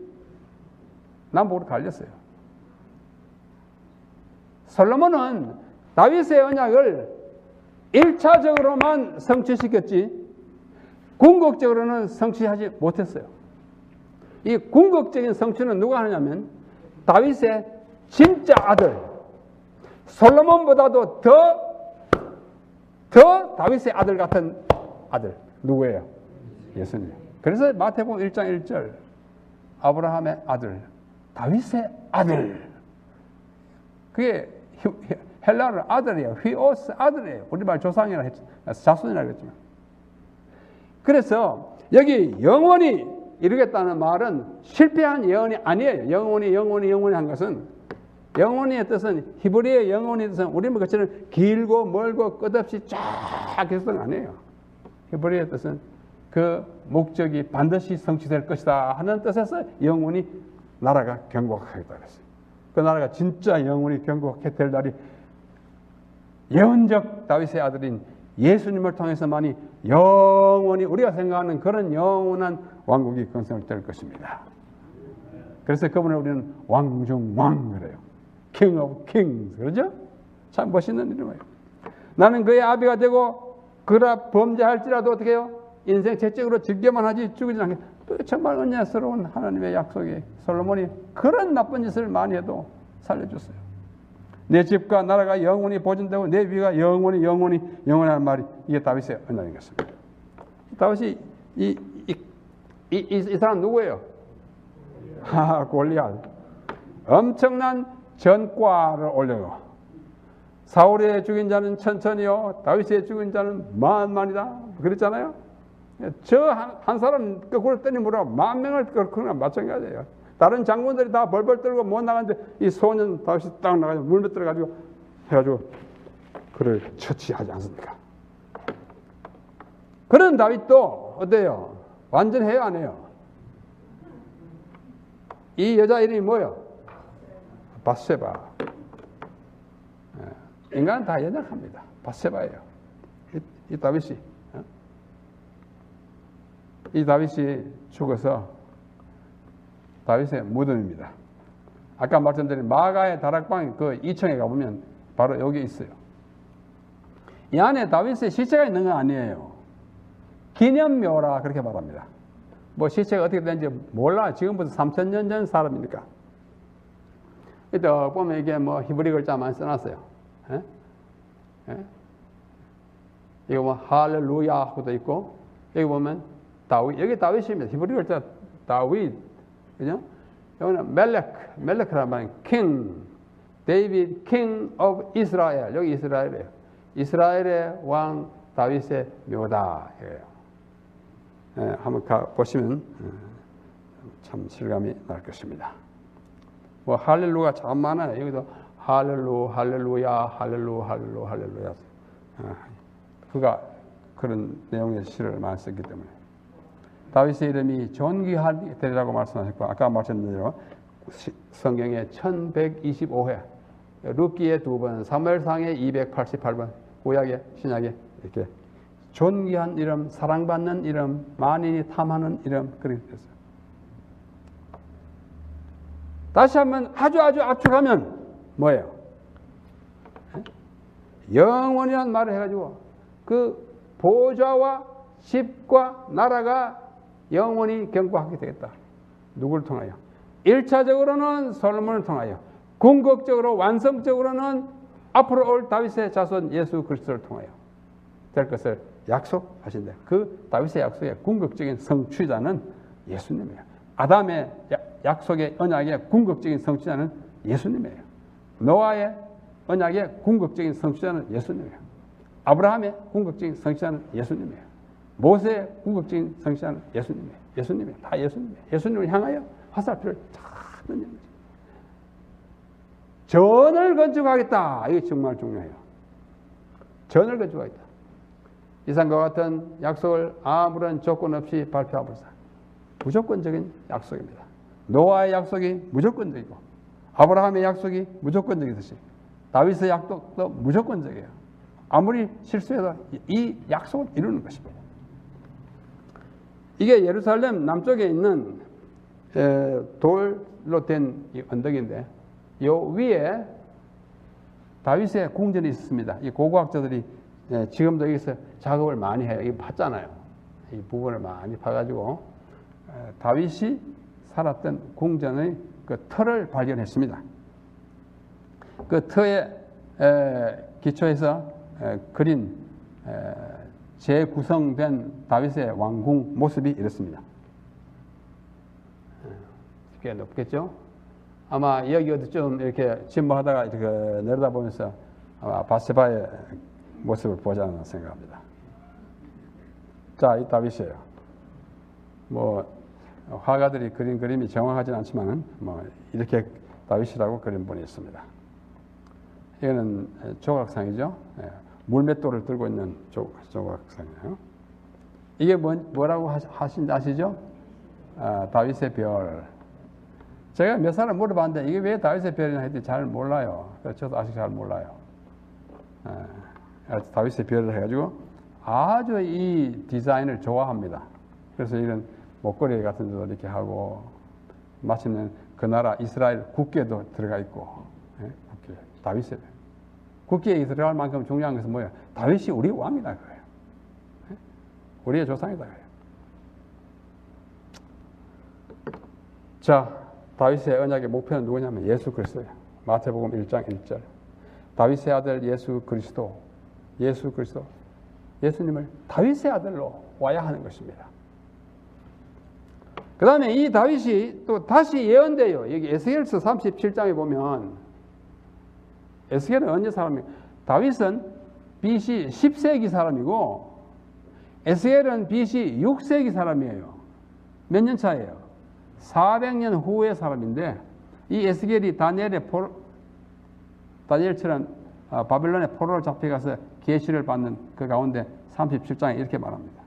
남북으로 갈렸어요. 솔로몬은 다윗의 언약을 1차적으로만 성취시켰지 궁극적으로는 성취하지 못했어요. 이 궁극적인 성취는 누가 하느냐면 다윗의 진짜 아들 솔로몬보다도 더 다윗의 아들 같은 아들 누구예요? 예수님. 그래서 마태복음 1장 1절 아브라함의 아들 다윗의 아들 그게 헬라어로 아들이에요. 휘오스 아들이에요. 우리말 조상이라 했죠. 자손이라고 했지만 그래서 여기 영원히 이루겠다는 말은 실패한 예언이 아니에요. 영원히 한 것은 영원히의 뜻은 히브리의 영원히의 뜻은 우리 것처럼 길고 멀고 끝없이 쫙 계속 아니에요. 히브리의 뜻은 그 목적이 반드시 성취될 것이다 하는 뜻에서 영원히 나라가 견고하겠다 그랬어요. 그 나라가 진짜 영원히 견고하게 될 날이 예언적 다윗의 아들인 예수님을 통해서만이 영원히 우리가 생각하는 그런 영원한 왕국이 건설될 것입니다. 그래서 그분을 우리는 왕 중 왕 그래요. King of Kings 그러죠? 참 멋있는 이름이에요. 나는 그의 아비가 되고 그라 범죄할지라도 어떻게 해요? 인생 채찍으로 즐겨만 하지 죽이지 않겠다. 정말 은혜스러운 하나님의 약속이 솔로몬이 그런 나쁜 짓을 많이 해도 살려줬어요. 내 집과 나라가 영원히 보존되고 내 위가 영원히 하는 말이 이게 다윗의 언약인 것입니다. 다윗이 이 사람 누구예요? 골리앗. 엄청난 전과를 올려요. 사울의 죽인 자는 천천히요 다윗의 죽인 자는 만만이다 그랬잖아요. 저 한 사람 거꾸로 때리므로 10,000명을 그거랑 마찬가지예요. 다른 장군들이 다 벌벌 떨고 못 나가는데 이 소년 다윗이 딱 나가지고 물로 들어가지고 해가지고 그를 처치하지 않습니까? 그런 다윗도 어때요? 완전해요 안 해요? 이 여자 이름이 뭐예요? 바세바. 인간은 다 연약합니다. 바세바예요. 이 다윗이 죽어서 다윗의 무덤입니다. 아까 말씀드린 마가의 다락방 그 2층에 가보면 바로 여기 있어요. 이 안에 다윗의 시체가 있는 건 아니에요. 기념묘라 그렇게 말합니다. 뭐 시체가 어떻게 되는지 몰라. 지금부터 3,000년 전 사람이니까. 이때 보면 이게 뭐 히브리 글자만 써놨어요. 에? 이거 뭐 할렐루야도 있고 여기 보면 다윗 여기 다윗입니다. 히브리 글자 다윗 그죠? 여기는 멜렉이라는 말은 king, 데이빗 king of Israel. 여기 이스라엘이에요. 이스라엘의 왕 다윗의 묘다. 한번 보시면 참 실감이 날 것입니다. 뭐 할렐루야 참 많아요. 여기도 할렐루야. 그가 그런 내용의 시를 많이 썼기 때문에. 다윗의 이름이 존귀한 되리라고 말씀하셨고 아까 말씀드린 대로 성경에 1125회 룻기에 2번 사무엘상에 288번 구약에 신약에 이렇게 존귀한 이름 사랑받는 이름 만인이 탐하는 이름 그렇게 됐어요. 다시 한번 아주 압축하면 뭐예요? 영원이라는 말을 해가지고 그 보좌와 집과 나라가 영원히 견고하게 되겠다. 누구를 통하여? 1차적으로는 솔로몬을 통하여 궁극적으로 완성적으로는 앞으로 올 다윗의 자손 예수 그리스도를 통하여 될 것을 약속하신대. 그 다윗의 약속의 궁극적인 성취자는 예수님이에요. 아담의 약속의 언약의 궁극적인 성취자는 예수님이에요. 노아의 언약의 궁극적인 성취자는 예수님이에요. 아브라함의 궁극적인 성취자는 예수님이에요. 모세의 궁극적인 성취자는 예수님이에요. 예수님이에요. 다 예수님이에요. 예수님을 향하여 화살표를 탁 던지는 거죠. 전을 건축하겠다. 이게 정말 중요해요. 전을 건축하겠다. 이상과 같은 약속을 아무런 조건 없이 발표하고서 무조건적인 약속입니다. 노아의 약속이 무조건적이고 아브라함의 약속이 무조건적이듯이 다윗의 약속도 무조건적이에요. 아무리 실수해도 이 약속을 이루는 것입니다. 이게 예루살렘 남쪽에 있는 돌로 된 이 언덕인데 요 위에 다윗의 궁전이 있습니다. 이 고고학자들이 지금도 여기서 작업을 많이 해요. 이거 봤잖아요. 이 부분을 많이 봐가지고 다윗이 살았던 궁전의 그 터를 발견했습니다. 그 터에 기초해서 그린 재구성된 다윗의 왕궁 모습이 이렇습니다. 꽤 높겠죠? 아마 여기 어디쯤 이렇게 침범하다가 이렇게 내려다보면서 아마 바세바의 모습을 보지 않나 생각합니다. 자, 이 다윗이에요. 뭐 화가들이 그린 그림이 정확하진 않지만은 뭐 이렇게 다윗이라고 그린 분이 있습니다. 이거는 조각상이죠. 물맷돌을 들고 있는 조각상이에요. 이게 뭐라고 하신지 아시죠? 다윗의 별. 제가 몇 사람 물어봤는데 이게 왜 다윗의 별이나 했더니 잘 몰라요. 저도 아직 잘 몰라요. 다윗의 별을 해가지고 아주 이 디자인을 좋아합니다. 그래서 이런 목걸이 같은 데도 이렇게 하고 마침내 그 나라 이스라엘 국기에도 들어가 있고 국기 다윗의 별. 국기에 들어갈 만큼 중요한 것은 뭐예요? 다윗이 우리 왕이다 그래요. 우리의 조상이다 그래요. 자, 다윗의 언약의 목표는 누구냐면 예수 그리스도예요. 마태복음 1장 1절. 다윗의 아들 예수 그리스도, 예수님을 다윗의 아들로 와야 하는 것입니다. 그 다음에 이 다윗이 또 다시 예언돼요. 여기 에스겔서 37장에 보면 에스겔은 언제 사람이에요? 다윗은 BC 10세기 사람이고 에스겔은 BC 6세기 사람이에요. 몇 년 차예요? 400년 후의 사람인데 이 에스겔이 다니엘처럼 바빌론의 포로로 잡혀가서 계시를 받는 그 가운데 37장에 이렇게 말합니다.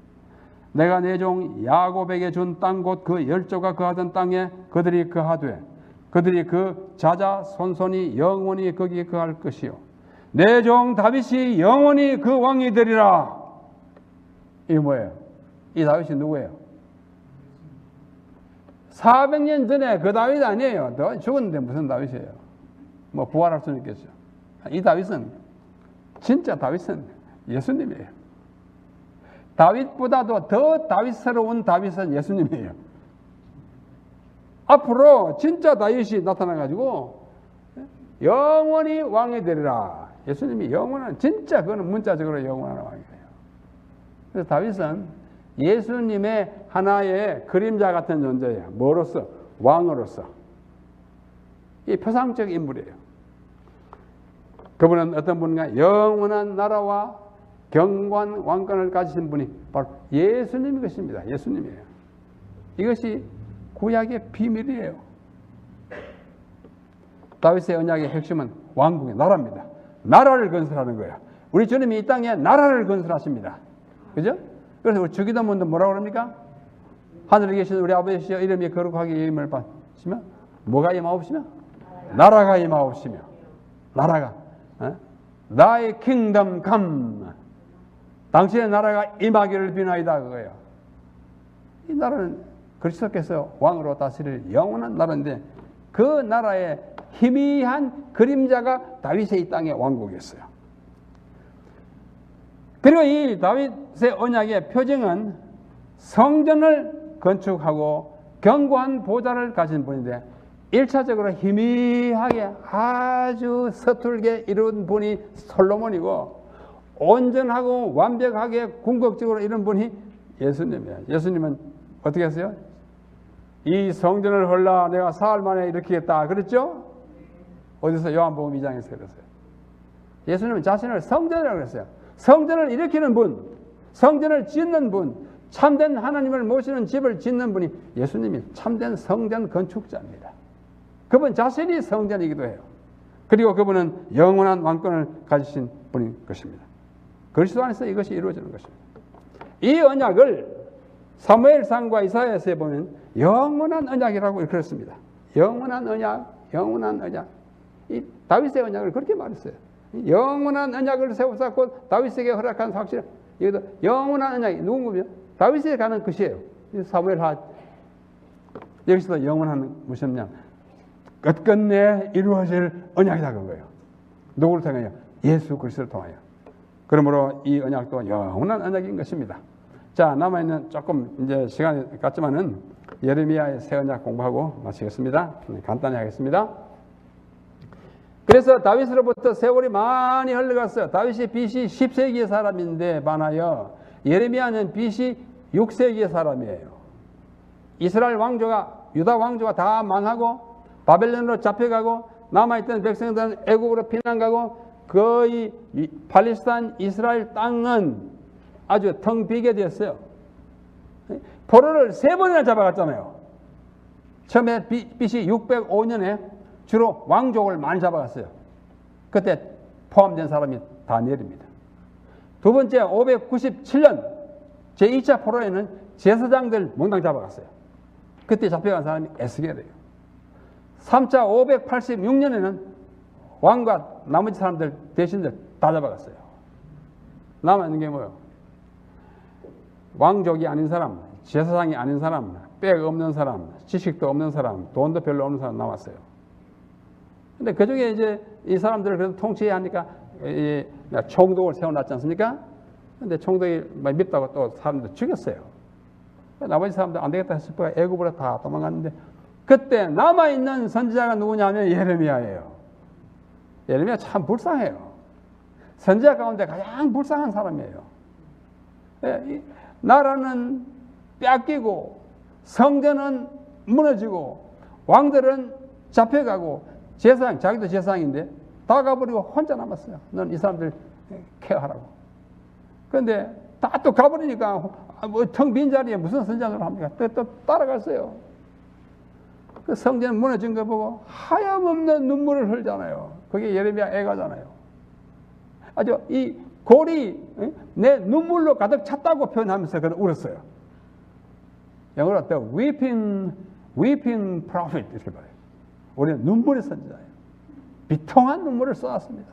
내가 내 종 야곱에게 준 땅 곧 그 열조가 거하던 땅에 그들이 거하되 그들이 그 자자 손손이 영원히 거기에 거할 것이요 내 종 다윗이 영원히 그 왕이 되리라. 이게 뭐예요? 이 다윗이 누구예요? 400년 전에 그 다윗 아니에요. 죽었는데 무슨 다윗이에요? 뭐 부활할 수는 있겠죠. 이 다윗은 진짜 다윗은 예수님이에요. 다윗보다도 더 다윗스러운 다윗은 예수님이에요. 앞으로 진짜 다윗이 나타나가지고 영원히 왕이 되리라. 예수님이 영원한 진짜 그거는 문자적으로 영원한 왕이에요. 그래서 다윗은 예수님의 하나의 그림자 같은 존재예요. 뭐로서? 왕으로서. 이 표상적 인물이에요. 그분은 어떤 분인가? 영원한 나라와 경관 왕권을 가지신 분이 바로 예수님인 것입니다. 예수님이에요. 이것이 구약의 비밀이에요. 다윗의 언약의 핵심은 왕궁의 나라입니다. 나라를 건설하는 거예요. 우리 주님이 이 땅에 나라를 건설하십니다. 그죠? 그래서 우리 주기도문도 뭐라고 그럽니까? 하늘에 계신 우리 아버지시여 이름이 거룩하게 이름을 받으시며 뭐가 임하옵시며? 나라가 임하옵시며 나라가 Thy kingdom come 당신의 나라가 임하기를 비나이다 그거예요. 이 나라는 그리스도께서 왕으로 다스릴 영원한 나라인데 그 나라의 희미한 그림자가 다윗의 이 땅의 왕국이었어요. 그리고 이 다윗의 언약의 표징은 성전을 건축하고 견고한 보좌를 가진 분인데 1차적으로 희미하게 아주 서툴게 이룬 분이 솔로몬이고, 온전하고 완벽하게 궁극적으로 이룬 분이 예수님이에요. 예수님은 어떻게 했어요? 이 성전을 헐라 내가 사흘 만에 일으키겠다 그랬죠? 어디서? 요한복음 2장에서 그랬어요. 예수님은 자신을 성전이라고 그랬어요. 성전을 일으키는 분, 성전을 짓는 분, 참된 하나님을 모시는 집을 짓는 분이 예수님이 참된 성전 건축자입니다. 그분 자신이 성전이기도 해요. 그리고 그분은 영원한 왕권을 가지신 분인 것입니다. 그리스도 안에서 이것이 이루어지는 것입니다. 이 언약을 사무엘상과 이사야서에 보면 영원한 언약이라고 그랬습니다. 영원한 언약, 영원한 언약. 이 다윗의 언약을 그렇게 말했어요. 영원한 언약을 세우셨고 다윗에게 허락한 확실한, 여기도 영원한 언약이 누구면 다윗에 가는 것이에요. 사무엘하 여기서도 영원한 무슨 언약, 끝끝내 이루어질 언약이다 그거예요. 누구를 통하여? 예수 그리스도를 통하여. 그러므로 이 언약도 영원한 언약인 것입니다. 자, 남아있는 조금 이제 시간이 갔지만은 예레미야의 새 언약 공부하고 마치겠습니다. 간단히 하겠습니다. 그래서 다윗으로부터 세월이 많이 흘러갔어요. 다윗이 BC 10세기의 사람인데 반하여 예레미야는 BC 6세기의 사람이에요. 이스라엘 왕조가, 유다 왕조가 다 망하고 바벨론으로 잡혀가고 남아있던 백성들은 애국으로 피난가고 거의 팔레스타인 이스라엘 땅은 아주 텅 비게 되었어요. 포로를 3번이나 잡아갔잖아요. 처음에 BC 605년에 주로 왕족을 많이 잡아갔어요. 그때 포함된 사람이 다니엘입니다. 두 번째 597년 제2차 포로에는 제사장들 몽땅 잡아갔어요. 그때 잡혀간 사람이 에스겔이에요. 3차 586년에는 왕과 나머지 사람들 대신들 다 잡아갔어요. 남아있는 게 뭐예요? 왕족이 아닌 사람, 제사장이 아닌 사람, 백 없는 사람, 지식도 없는 사람, 돈도 별로 없는 사람 남았어요. 근데 그 중에 이제 이 사람들을 그래도 통치해야 하니까 총독을 세워놨지 않습니까? 근데 총독이 밉다고 또 사람들 죽였어요. 나머지 사람들 안 되겠다 싶어 애굽으로 다 도망갔는데, 그때 남아있는 선지자가 누구냐면 예레미야예요. 예레미야 참 불쌍해요. 선지자 가운데 가장 불쌍한 사람이에요. 나라는 뺏기고 성전은 무너지고 왕들은 잡혀가고 제사장, 자기도 제사장인데 다 가버리고 혼자 남았어요. 넌 이 사람들 케어하라고. 그런데 다 또 가버리니까 뭐 텅 빈 자리에 무슨 선지자를 합니까? 또 따라갔어요. 그 성전 무너진 거 보고 하염없는 눈물을 흘잖아요. 그게 예레미야 애가잖아요. 아주 이 골이 내 눈물로 가득 찼다고 표현하면서 그는 울었어요. 영어로 The weeping prophet 이렇게 말해요. 우리는 눈물의 선지자예요. 비통한 눈물을 쏟았습니다.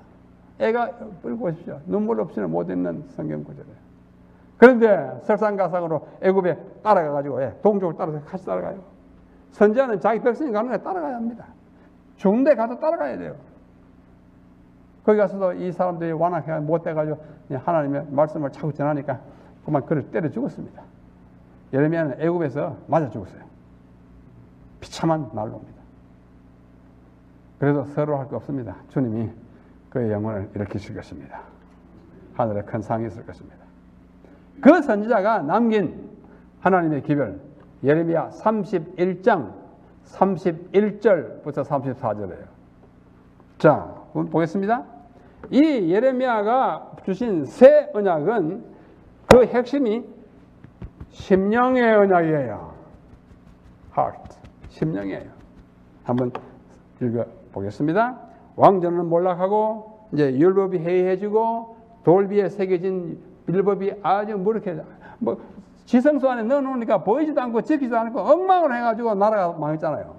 애가 보십시오. 눈물 없이는 못 읽는 성경 구절이에요. 그런데 설상가상으로 애굽에 따라가가지고 동족을 따라서 같이 따라가요. 선지자는 자기 백성이 가는 데 따라가야 합니다. 죽은 데 가서 따라가야 돼요. 거기 가서도 이 사람들이 완악해 못 돼가지고 하나님의 말씀을 자꾸 전하니까 그만 그를 때려 죽었습니다. 예레미야는 애굽에서 맞아 죽었어요. 비참한 난로입니다. 그래서 서로 할 거 없습니다. 주님이 그의 영혼을 일으키실 것입니다. 하늘에 큰 상이 있을 것입니다. 그 선지자가 남긴 하나님의 기별, 예레미야 31장 31절부터 34절이에요. 자, 보겠습니다. 이 예레미야가 주신 새 언약은 그 핵심이 심령의 언약이에요. heart, 심령이에요. 한번 읽어보겠습니다. 왕조는 몰락하고 이제 율법이 해이해지고 돌비에 새겨진 율법이 아주 무력해져. 뭐 지성소 안에 넣어놓으니까 보이지도 않고 지키지도 않고 엉망으로 해가지고 나라가 망했잖아요.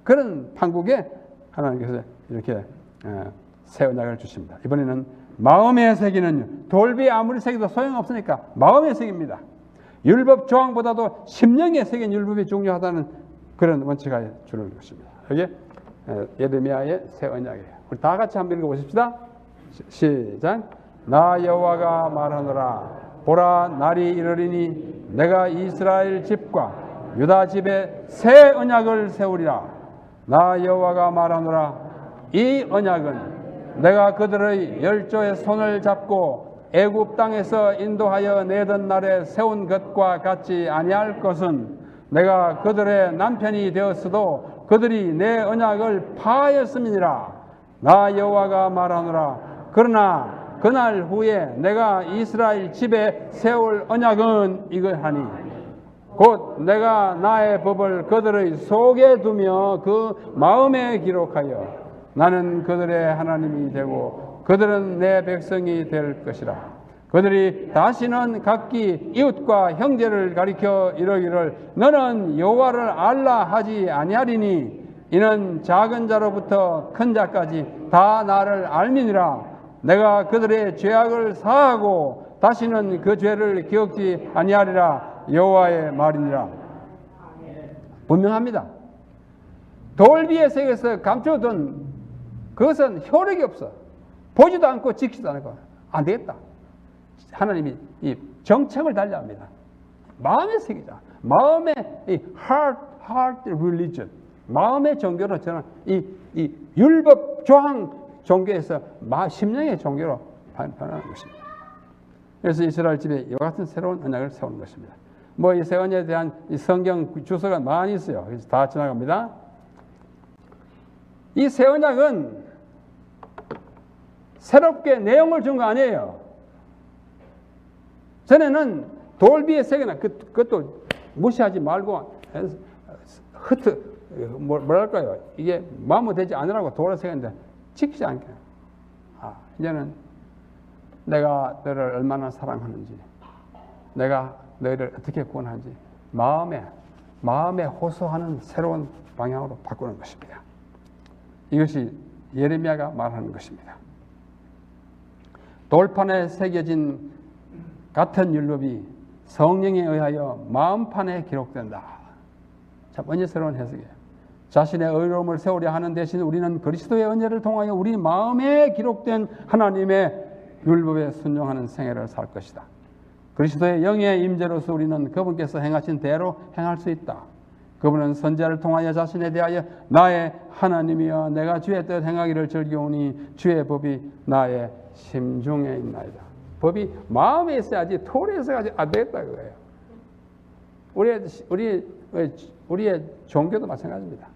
그런 판국에 하나님께서 이렇게 새 언약을 주십니다. 이번에는 마음에 새기는, 돌비에 아무리 새겨도 소용없으니까 마음에 새깁니다. 율법 조항보다도 심령에 새긴 율법이 중요하다는 그런 원칙을 주는 것입니다. 이게 예레미야의 새 언약이에요. 우리 다 같이 한번 읽어보십시다. 시작. 나 여호와가 말하노라. 보라, 날이 이르리니 내가 이스라엘 집과 유다 집에 새 언약을 세우리라. 나 여호와가 말하노라. 이 언약은 내가 그들의 열조의 손을 잡고 애굽 땅에서 인도하여 내던 날에 세운 것과 같이 아니할 것은 내가 그들의 남편이 되었어도 그들이 내 언약을 파하였음이니라. 나 여호와가 말하노라. 그러나 그날 후에 내가 이스라엘 집에 세울 언약은 이거하니 곧 내가 나의 법을 그들의 속에 두며 그 마음에 기록하여 나는 그들의 하나님이 되고 그들은 내 백성이 될 것이라. 그들이 다시는 각기 이웃과 형제를 가리켜 이르기를 너는 여호와를 알라 하지 아니하리니 이는 작은 자로부터 큰 자까지 다 나를 알미니라. 내가 그들의 죄악을 사하고 다시는 그 죄를 기억지 아니하리라. 여호와의 말이니라. 분명합니다. 돌비의 세계에서 감춰둔 그것은 효력이 없어. 보지도 않고 지키지도 않고 안 되겠다. 하나님이 이 정책을 달리합니다. 마음의 세계자, 마음의 이 heart religion, 마음의 종교로 저는 이 율법 조항 종교에서 심령의 종교로 변하는 것입니다. 그래서 이스라엘 집에 이와 같은 새로운 언약을 세우는 것입니다. 뭐 이 새 언약에 대한 이 성경 주소가 많이 있어요. 그래서 다 지나갑니다. 이 새 언약은 새롭게 내용을 준 거 아니에요. 전에는 돌비의 세계나 그것도 무시하지 말고 뭐랄까요? 이게 마음에 되지 않으라고 돌의 세계인데 지키지 않게. 이제는 내가 너를 얼마나 사랑하는지, 내가 너희를 어떻게 구원하는지 마음에 호소하는 새로운 방향으로 바꾸는 것입니다. 이것이 예레미야가 말하는 것입니다. 돌판에 새겨진 같은 율법이 성령에 의하여 마음판에 기록된다. 참 은혜스러운 해석이에요. 자신의 의로움을 세우려 하는 대신 우리는 그리스도의 은혜를 통하여 우리 마음에 기록된 하나님의 율법에 순종하는 생애를 살 것이다. 그리스도의 영의 임재로서 우리는 그분께서 행하신 대로 행할 수 있다. 그분은 선지자를 통하여 자신에 대하여 나의 하나님이여 내가 주의 뜻 행하기를 즐겨오니 주의 법이 나의 심중에 있나이다. 법이 마음에 있어야지 토리에서 가지고 안 되겠다 그거예요. 우리의 종교도 마찬가지입니다.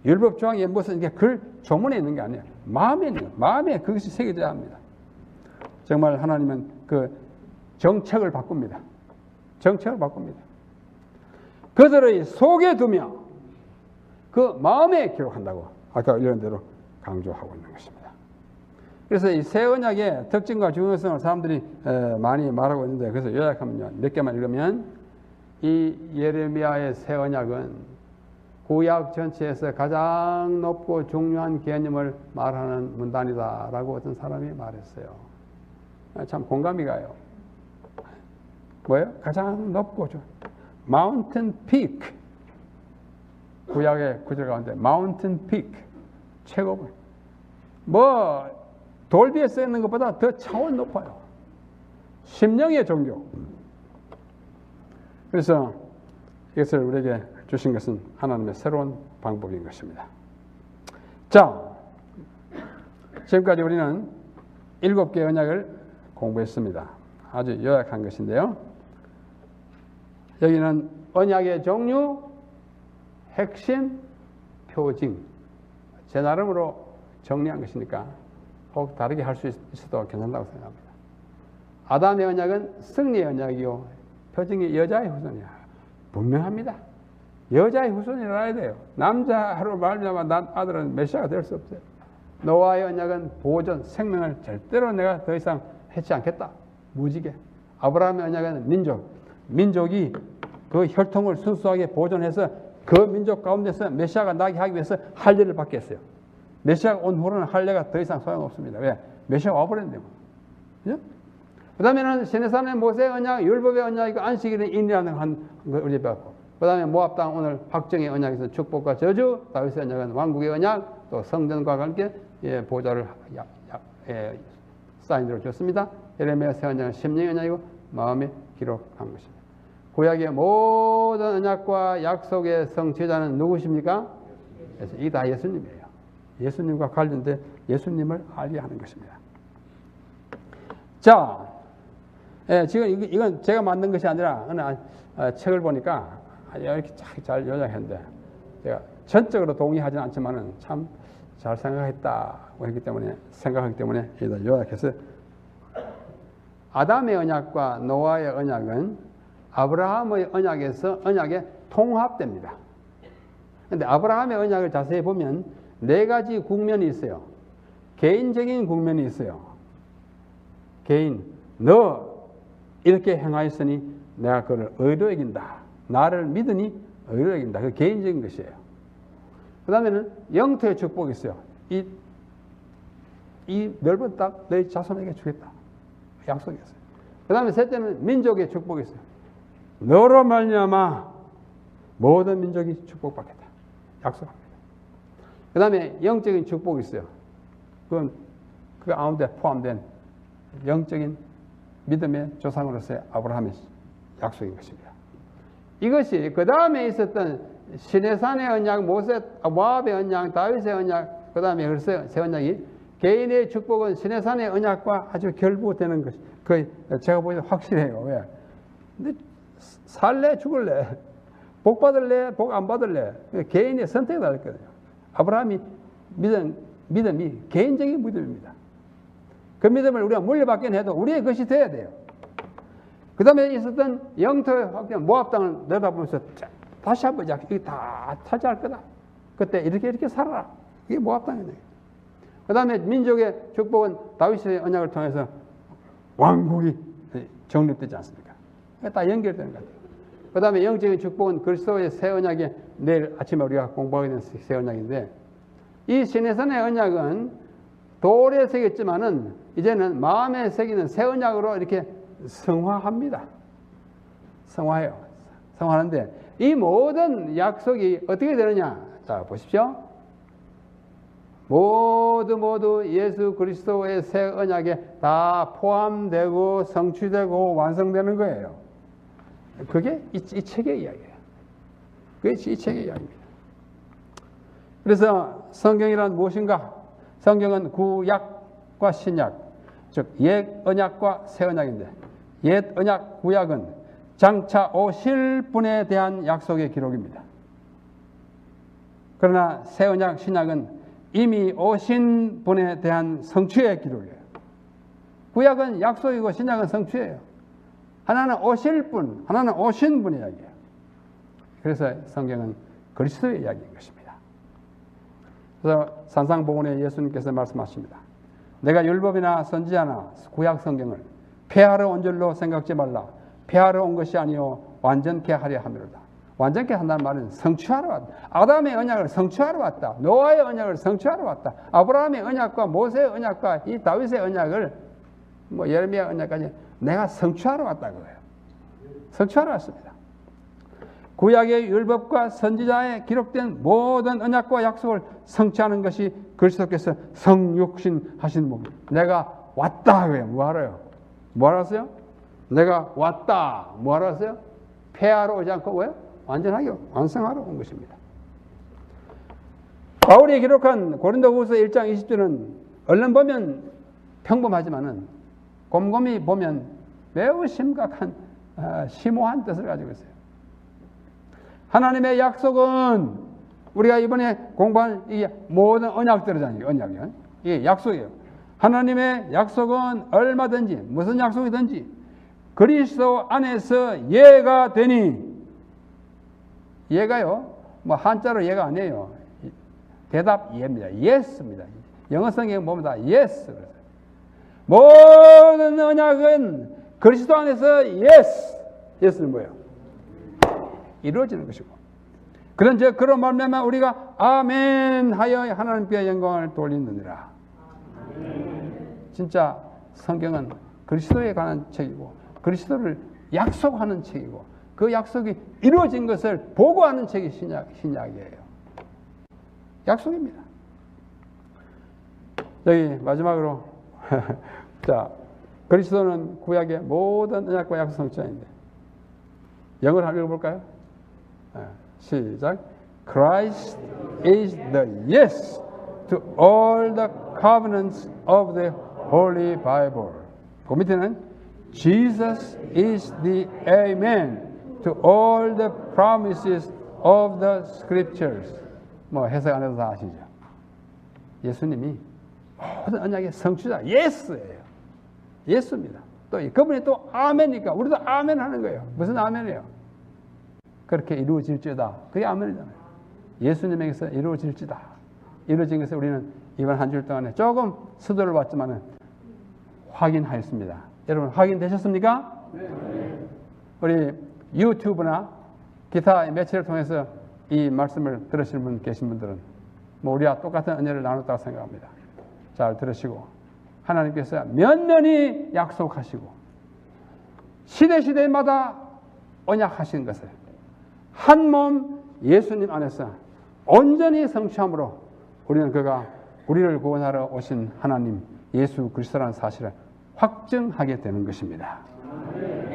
율법 조항이 무슨 이게 글 조문에 있는 게 아니에요. 마음에 있는 거예요. 마음에 그것이 새겨져야 합니다. 정말 하나님은 그 정책을 바꿉니다. 정책을 바꿉니다. 그들의 속에 두며 그 마음에 기록한다고 아까 이런 대로 강조하고 있는 것입니다. 그래서 이 새 언약의 특징과 중요성을 사람들이 많이 말하고 있는데 그래서 요약하면요. 몇 개만 읽으면 이 예레미야의 새 언약은 구약 전체에서 가장 높고 중요한 개념을 말하는 문단이다라고 어떤 사람이 말했어요. 참 공감이 가요. 뭐예요? 가장 높고 Mountain Peak. 구약의 구절 가운데 Mountain Peak 최고. 뭐 돌 위에 써 있는 것보다 더 차원 높아요. 심령의 종교. 그래서 이것을 우리에게 주신 것은 하나님의 새로운 방법인 것입니다. 자, 지금까지 우리는 7개의 언약을 공부했습니다. 아주 요약한 것인데요. 여기는 언약의 종류, 핵심, 표징. 제 나름으로 정리한 것이니까 혹 다르게 할 수 있어도 괜찮다고 생각합니다. 아담의 언약은 승리의 언약이요. 표징이 여자의 후손이야. 분명합니다. 여자의 후손이라 해야 돼요. 남자로 말미암아 난 아들은 메시아가 될 수 없어요. 노아의 언약은 보존, 생명을 절대로 내가 더 이상 해치 않겠다. 무지개. 아브라함의 언약은 민족이 그 혈통을 순수하게 보존해서 그 민족 가운데서 메시아가 나게 하기 위해서 할례를 받겠어요. 메시아가 온 후로는 할례가 더 이상 소용없습니다. 왜? 메시아가 와버렸는데. 그죠? 그 다음에는 시내산의 모세의 언약, 율법의 언약이고 안식일은 인이라는 걸 우리 배웠고, 그 다음에 모압 땅 오늘 박정의 언약에서 축복과 저주, 다윗의 언약은 왕국의 언약, 또 성전과 함께 보좌를 사인으로 줬습니다. 예레미야 새 언약은 심령의 언약이고 마음에 기록한 것입니다. 구약의 모든 언약과 약속의 성취자는 누구십니까? 이게 다 예수님이에요. 예수님과 관련된 예수님을 알게 하는 것입니다. 자, 지금 이건 제가 만든 것이 아니라 어느 책을 보니까 이렇게 잘 요약했는데 제가 전적으로 동의하지는 않지만은 참 잘 생각하기 때문에 여기다 요약해서 아담의 언약과 노아의 언약은 아브라함의 언약에서 언약에 통합됩니다. 그런데 아브라함의 언약을 자세히 보면 네 가지 국면이 있어요. 개인적인 국면이 있어요. 개인, 너 이렇게 행하였으니 내가 그를 의로 여긴다. 나를 믿으니 의로 여긴다. 그 개인적인 것이에요. 그 다음에는 영토의 축복이 있어요. 이 넓은 땅 너희 자손에게 주겠다. 약속이 있어요. 그 다음에 셋째는 민족의 축복이 있어요. 너로 말미암아 모든 민족이 축복받겠다. 약속합니다. 그 다음에 영적인 축복이 있어요. 그건 그 가운데 포함된 영적인 믿음의 조상으로서의 아브라함의 약속인 것입니다. 이것이 그 다음에 있었던 시내산의 언약, 모압의 언약, 다윗의 언약, 그 다음에 새 언약이 개인의 축복은 시내산의 언약과 아주 결부되는 것이 거의 제가 보기에는 확실해요. 왜? 근데 살래 죽을래? 복 받을래? 복 안 받을래? 개인의 선택이 다르거든요. 아브라함이 믿음이 개인적인 믿음입니다. 그 믿음을 우리가 물려받긴 해도 우리의 것이 돼야 돼요. 그 다음에 있었던 영토의 확장, 모압 땅을 내다보면서 다시 한번 이게 다 차지할 거다. 그때 이렇게 살아라. 이게 모압 땅이네. 그 다음에 민족의 축복은 다윗의 언약을 통해서 왕국이 정립되지 않습니까? 다 연결되는 것 같아요. 그 다음에 영적인 축복은 그리스도의 새 언약이 내일 아침에 우리가 공부하게 된 새 언약인데 이 시내산의 언약은 돌에 새겼지만은 이제는 마음에 새기는 새 언약으로 이렇게 성화합니다. 성화해요. 성화하는데 이 모든 약속이 어떻게 되느냐? 자, 보십시오. 모두 예수 그리스도의 새 언약에 다 포함되고 성취되고 완성되는 거예요. 그게 이 책의 이야기예요. 그게 이 책의 이야기입니다. 그래서 성경이란 무엇인가? 성경은 구약과 신약, 즉 옛 언약과 새 언약인데 옛 언약 구약은 장차 오실 분에 대한 약속의 기록입니다. 그러나 새 언약 신약은 이미 오신 분에 대한 성취의 기록이에요. 구약은 약속이고 신약은 성취예요. 하나는 오실 분, 하나는 오신 분의 이야기예요. 그래서 성경은 그리스도의 이야기인 것입니다. 그래서 산상복음에 예수님께서 말씀하십니다. 내가 율법이나 선지자나 구약 성경을 폐하러 온 줄로 생각지 말라. 폐하러 온 것이 아니요 완전케 하려 함이로다. 완전케 한다는 말은 성취하러 왔다. 아담의 언약을 성취하러 왔다. 노아의 언약을 성취하러 왔다. 아브라함의 언약과 모세의 언약과 이 다윗의 언약을 예레미야 언약까지 내가 성취하러 왔다는 거예요. 성취하러 왔습니다. 구약의 율법과 선지자에 기록된 모든 언약과 약속을 성취하는 것이 그리스도께서 성육신 하신 몸. 내가 왔다 그래요. 뭐하러요? 뭐하러 왔어요? 내가 왔다. 뭐하러 왔어요? 폐하러 오지 않고 왜요? 완전하게 완성하러 온 것입니다. 바울이 기록한 고린도후서 1장 20절은 얼른 보면 평범하지만은 곰곰이 보면 매우 심각한 심오한 뜻을 가지고 있어요. 하나님의 약속은 우리가 이번에 공부한 이 모든 언약들이잖아요. 언약이요. 이게 약속이에요. 하나님의 약속은 얼마든지 무슨 약속이든지 그리스도 안에서 예가 되니 예가요. 한자로 예가 아니에요. 대답 예입니다. yes입니다. 영어 성경 보면 다 yes. 모든 언약은 그리스도 안에서 yes. yes는 뭐예요? 이루어지는 것이고. 그런 말미암아 우리가 아멘 하여 하나님께 영광을 돌리느니라. 진짜 성경은 그리스도에 관한 책이고 그리스도를 약속하는 책이고 그 약속이 이루어진 것을 보고하는 책이 신약이에요. 약속입니다. 여기 마지막으로 자, 그리스도는 구약의 모든 언약과 약속 성취자인데 영어로 한번 읽어볼까요? 시작. Christ is the yes to all the covenants of the Holy Bible. 그 밑에는 Jesus is the amen to all the promises of the scriptures. 뭐 해석 안 해도 다 아시죠? 예수님이 모든 언약의 성취자, 예스예요. 예수입니다. 또 그분이 또 아멘이니까 우리도 아멘 하는 거예요. 무슨 아멘이에요? 그렇게 이루어질지어다. 그게 아멘이잖아요. 예수님에게서 이루어질지다. 이루어진 것을 우리는 이번 한 주일 동안에 조금 수도를 봤지만은 확인하였습니다. 여러분 확인되셨습니까? 네. 우리 유튜브나 기타 매체를 통해서 이 말씀을 들으시는 분 계신 분들은 뭐 우리와 똑같은 은혜를 나눴다고 생각합니다. 잘 들으시고 하나님께서 면면히 약속하시고 시대마다 언약하신 것을 한 몸 예수님 안에서 온전히 성취함으로 우리는 그가 우리를 구원하러 오신 하나님 예수 그리스도라는 사실을 확증하게 되는 것입니다.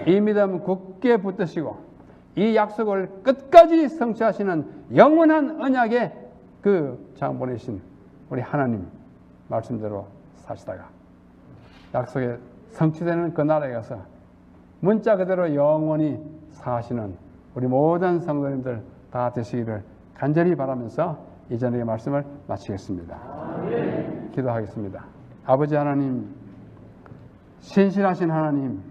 이 믿음 굳게 붙드시고 이 약속을 끝까지 성취하시는 영원한 언약의 그 장 보내신 우리 하나님 말씀대로 사시다가 약속에 성취되는 그 날에 가서 문자 그대로 영원히 사시는 우리 모든 성도님들 다 되시기를 간절히 바라면서 이 저녁의 말씀을 마치겠습니다. 기도하겠습니다. 아버지 하나님, 신실하신 하나님,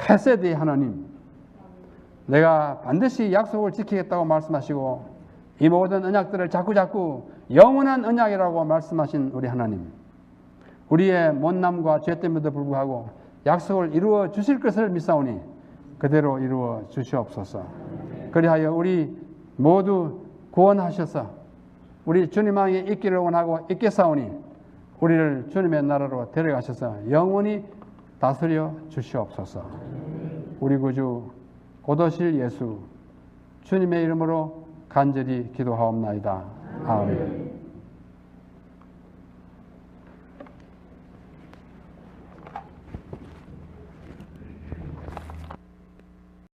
헤세드의 하나님, 내가 반드시 약속을 지키겠다고 말씀하시고 이 모든 언약들을 자꾸 영원한 언약이라고 말씀하신 우리 하나님, 우리의 못남과 죄 때문에도 불구하고 약속을 이루어 주실 것을 믿사오니 그대로 이루어 주시옵소서. 그리하여 우리 모두 구원하셔서 우리 주님 안에 있기를 원하고 있겠사오니 우리를 주님의 나라로 데려가셔서 영원히 다스려 주시옵소서. 우리 구주 곧 오실 예수 주님의 이름으로 간절히 기도하옵나이다. 아멘.